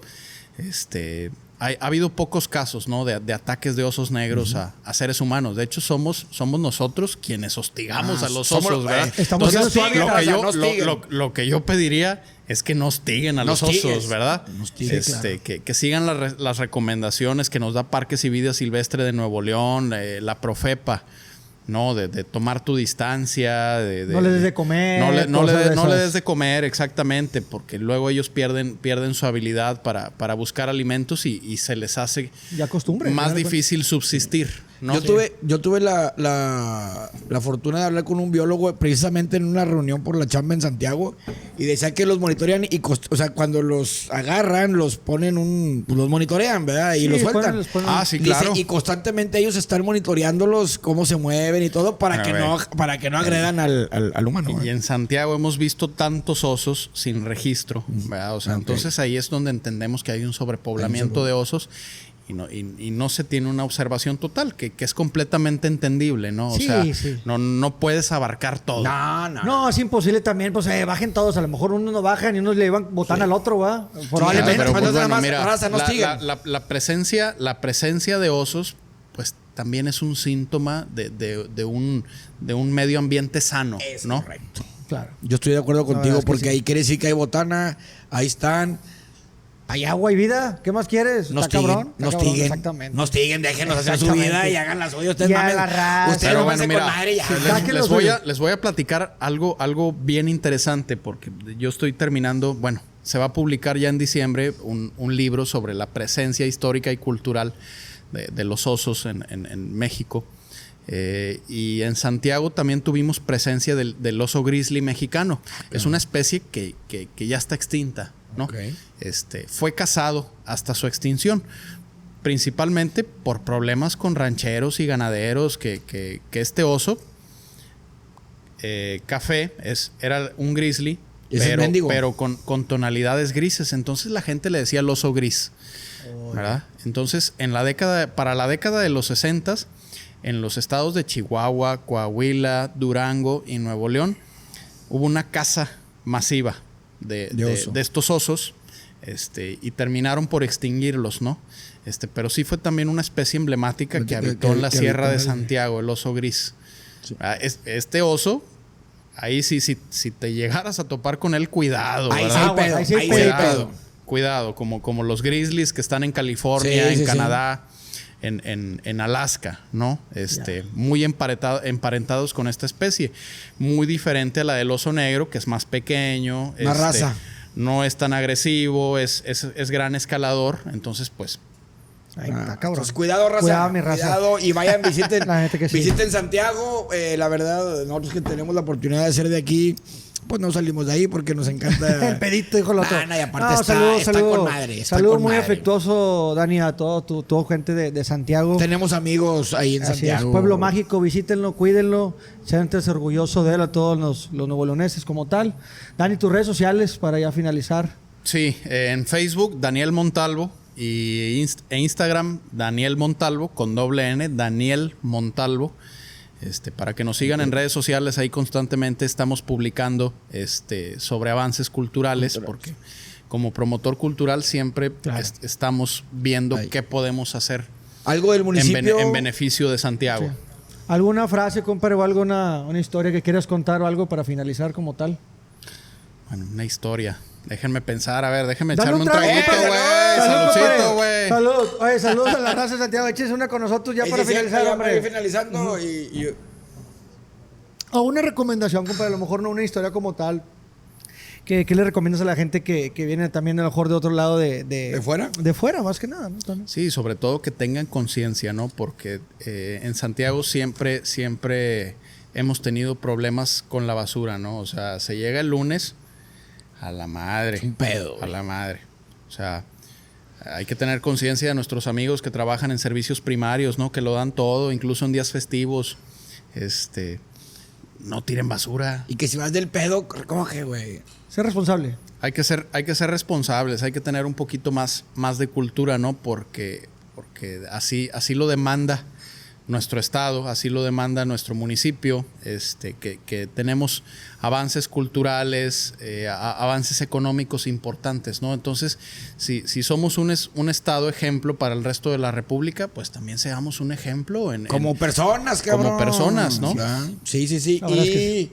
Speaker 3: ha habido pocos casos, ¿no? de ataques de osos negros a seres humanos. De hecho, somos nosotros quienes hostigamos a los osos, ¿verdad? Entonces, lo que yo pediría es que no hostiguen a los osos, ¿verdad? Claro. Que sigan las recomendaciones que nos da Parques y Vida Silvestre de Nuevo León, la Profepa, ¿no? De tomar tu distancia,
Speaker 1: no le des de comer.
Speaker 3: No le des de comer, exactamente, porque luego ellos pierden su habilidad para buscar alimentos y se les hace más difícil subsistir, ¿no?
Speaker 2: Yo tuve la fortuna de hablar con un biólogo precisamente en una reunión por la chamba en Santiago y decía que los monitorean o sea, cuando los agarran, los ponen los monitorean, ¿verdad? Y los sueltan.
Speaker 3: Sí, claro.
Speaker 2: Dice, y constantemente ellos están monitoreándolos, cómo se mueven y todo para que no agredan al humano.
Speaker 3: Y en Santiago hemos visto tantos osos sin registro, ¿verdad? O sea, entonces ahí es donde entendemos que hay un sobrepoblamiento de osos. Y no se tiene una observación total, que es completamente entendible, ¿no? O sea, no puedes abarcar todo.
Speaker 1: No, es imposible también, pues bajen todos. A lo mejor unos no bajan y unos le van botando al otro, ¿va? Probablemente.
Speaker 3: Pero pues, bueno, mira, la presencia de osos, pues también es un síntoma de un medio ambiente sano, ¿no?
Speaker 2: Correcto. Claro. Yo estoy de acuerdo contigo porque ahí quiere decir que hay botana, ahí están.
Speaker 1: Hay agua y vida. ¿Qué más quieres?
Speaker 2: Nos tiguen, déjenos hacer su vida y hagan las suyas. Ustedes
Speaker 3: no van con madre les voy a platicar algo bien interesante porque yo estoy terminando, bueno, se va a publicar ya en diciembre un libro sobre la presencia histórica y cultural de los osos en México. Y en Santiago también tuvimos presencia del oso grizzly mexicano. Es una especie que ya está extinta, ¿no?
Speaker 2: Okay.
Speaker 3: Fue cazado hasta su extinción, principalmente por problemas con rancheros y ganaderos, que este oso café era un grizzly, pero con tonalidades grises. Entonces la gente le decía el oso gris, ¿verdad? Entonces para la década de los 60s, en los estados de Chihuahua, Coahuila, Durango y Nuevo León, hubo una caza masiva de estos osos, y terminaron por extinguirlos, ¿no? Pero sí fue también una especie emblemática que habitó en la Sierra de Santiago, el oso gris. Sí. Este oso, ahí sí, si te llegaras a topar con él, cuidado, ¿verdad?
Speaker 2: Ahí sí hay pedo.
Speaker 3: Cuidado, como los grizzlies que están en California, en Canadá. En Alaska, ¿no? Muy emparentados con esta especie. Muy diferente a la del oso negro, que es más pequeño.
Speaker 2: Más raza.
Speaker 3: No es tan agresivo, es gran escalador. Entonces, pues...
Speaker 2: Pues cuidado, raza.
Speaker 1: Cuidado, mi raza.
Speaker 2: Cuidado y vayan, visiten Santiago. La verdad, nosotros que tenemos la oportunidad de ser de aquí, pues no salimos de ahí porque nos encanta
Speaker 1: el pedito, dijo el otro.
Speaker 2: Y aparte está con madre.
Speaker 1: Saludos muy afectuoso, Dani, a toda gente de Santiago.
Speaker 2: Tenemos amigos ahí en Santiago.
Speaker 1: Pueblo mágico, visítenlo, cuídenlo, siéntanse orgulloso de él, a todos los nuevoleoneses como tal. Dani, tus redes sociales para ya finalizar.
Speaker 3: Sí, en Facebook, Daniel Montalvo, y Instagram, Daniel Montalvo, con doble N, Daniel Montalvo. Para que nos sigan en redes sociales, ahí constantemente estamos publicando sobre avances culturales, porque como promotor cultural siempre estamos viendo qué podemos hacer
Speaker 2: algo del municipio
Speaker 3: en beneficio de Santiago.
Speaker 1: Sí. ¿Alguna frase, compadre, o alguna una historia que quieras contar o algo para finalizar como tal?
Speaker 3: Bueno, una historia. Déjenme pensar, a ver, déjenme
Speaker 1: Dale
Speaker 3: echarme un
Speaker 1: trago,
Speaker 3: traguito,
Speaker 1: compadre.
Speaker 3: güey. Saludcito, güey.
Speaker 1: Salud. Oye, saludos a la raza de Santiago. Échense una con nosotros ya para finalizar,
Speaker 2: ya
Speaker 1: hombre.
Speaker 2: para ir finalizando y
Speaker 1: O una recomendación, compadre, a lo mejor no una historia como tal. ¿Qué le recomiendas a la gente que viene también a lo mejor de otro lado
Speaker 2: ¿De fuera?
Speaker 1: De fuera, más que nada, ¿no? También.
Speaker 3: Sí, sobre todo que tengan conciencia, ¿no? Porque en Santiago siempre hemos tenido problemas con la basura, ¿no? O sea, se llega el lunes a la madre.
Speaker 2: un pedo.
Speaker 3: A la madre. O sea, hay que tener conciencia de nuestros amigos que trabajan en servicios primarios, ¿no? Que lo dan todo, incluso en días festivos. No tiren basura.
Speaker 2: Y que si vas del pedo, recoge, güey.
Speaker 1: Ser responsable.
Speaker 3: Hay que ser responsables, hay que tener un poquito más de cultura, ¿no? Porque así lo demanda nuestro estado, así lo demanda nuestro municipio, que tenemos avances culturales, avances económicos importantes, ¿no? Entonces, si somos un estado ejemplo para el resto de la república, pues también seamos un ejemplo
Speaker 2: Como personas, cabrón.
Speaker 3: como personas, ¿no?
Speaker 2: Sí, sí, sí.
Speaker 1: La verdad es
Speaker 2: Y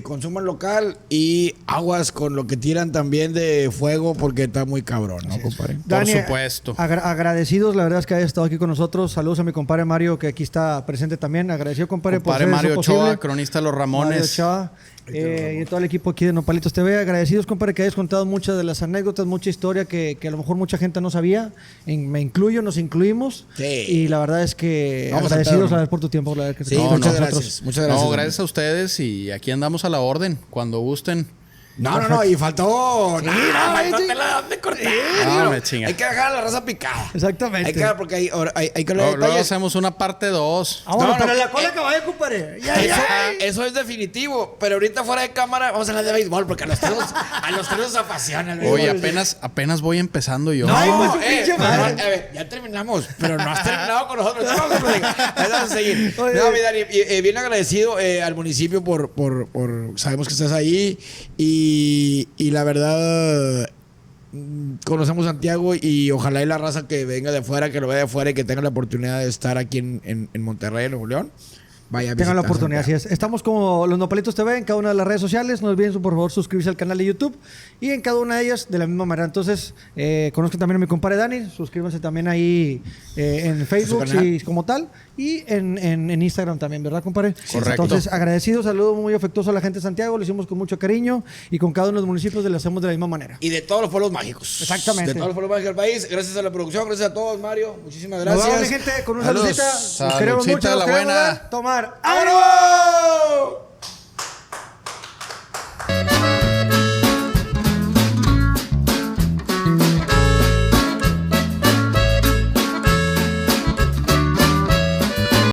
Speaker 2: consuman local y aguas con lo que tiran también de fuego porque está muy cabrón, ¿no, compadre?
Speaker 3: Por supuesto.
Speaker 1: Agradecidos, la verdad es que haya estado aquí con nosotros. Saludos a mi compadre Mario, que aquí está presente también. Agradecido, compadre,
Speaker 3: Compadre
Speaker 1: por hacer
Speaker 3: Mario
Speaker 1: eso posible.
Speaker 3: Ochoa, cronista de los Ramones.
Speaker 1: Mario Ochoa, y todo el equipo aquí de Nopalitos TV. Agradecidos, compadre, que hayas contado muchas de las anécdotas, mucha historia que a lo mejor mucha gente no sabía. Me incluyo, nos incluimos.
Speaker 2: Sí.
Speaker 1: Y la verdad es que
Speaker 2: Vamos al
Speaker 1: agradecidos
Speaker 2: pedo, ¿no?
Speaker 1: a ver por tu tiempo. La verdad que
Speaker 2: Sí,
Speaker 1: te
Speaker 2: muchas
Speaker 1: con
Speaker 2: gracias.
Speaker 1: nosotros.
Speaker 2: Muchas gracias.
Speaker 3: No, gracias a ustedes y aquí andamos a la orden, cuando gusten.
Speaker 2: No, y faltó. Faltó
Speaker 1: sí.
Speaker 2: tela donde cortar.
Speaker 3: No, me chinga.
Speaker 2: Hay que dejar a la raza picada.
Speaker 1: Exactamente.
Speaker 2: Hay que dejar porque hay que hablar de
Speaker 3: Luego
Speaker 2: detalles.
Speaker 3: hacemos una parte 2.
Speaker 1: Ah, bueno,
Speaker 2: No,
Speaker 1: pero
Speaker 2: no,
Speaker 1: la cola que vaya, compadre. Ya, ya.
Speaker 2: Eso es definitivo. Pero ahorita fuera de cámara vamos a hablar de béisbol porque a los tres nos apasiona el béisbol.
Speaker 3: Oye, apenas voy empezando yo.
Speaker 1: Ay, pues, su pinche
Speaker 2: pero
Speaker 1: madre.
Speaker 2: a ver, ya terminamos, pero no has terminado con nosotros. Vamos a seguir.
Speaker 1: Oye.
Speaker 2: No, mi Dani, bien agradecido al municipio por sabemos que estás ahí y la verdad conocemos Santiago y ojalá y la raza que venga de afuera, que lo vea de afuera y que tenga la oportunidad de estar aquí en Monterrey, Nuevo León. Vaya a
Speaker 1: Tengan la
Speaker 2: visitar
Speaker 1: oportunidad, así
Speaker 2: Santiago.
Speaker 1: es. Estamos como Los Nopalitos TV en cada una de las redes sociales. No olviden, por favor, suscribirse al canal de YouTube. Y en cada una de ellas, de la misma manera. Entonces, conozcan también a mi compadre Dani. Suscríbanse también ahí en Facebook,
Speaker 2: canal.
Speaker 1: sí, como tal. Y en Instagram también, ¿verdad, compadre?
Speaker 3: Correcto.
Speaker 1: Entonces, agradecido, saludo muy afectuoso a la gente de Santiago. Lo hicimos con mucho cariño. Y con cada uno de los municipios lo hacemos de la misma manera.
Speaker 2: Y de todos los pueblos mágicos.
Speaker 1: Exactamente.
Speaker 2: De todos los pueblos mágicos del país. Gracias a la producción, gracias a todos, Mario. Muchísimas
Speaker 1: Nos
Speaker 2: gracias.
Speaker 1: vemos, mi gente, con una
Speaker 2: Saludos.
Speaker 1: saludcita. Los queremos
Speaker 3: Saludcita
Speaker 1: mucho,
Speaker 3: de
Speaker 1: los
Speaker 3: la
Speaker 1: queremos
Speaker 3: buena.
Speaker 1: ver. Tomar.
Speaker 2: ¡Vámonos!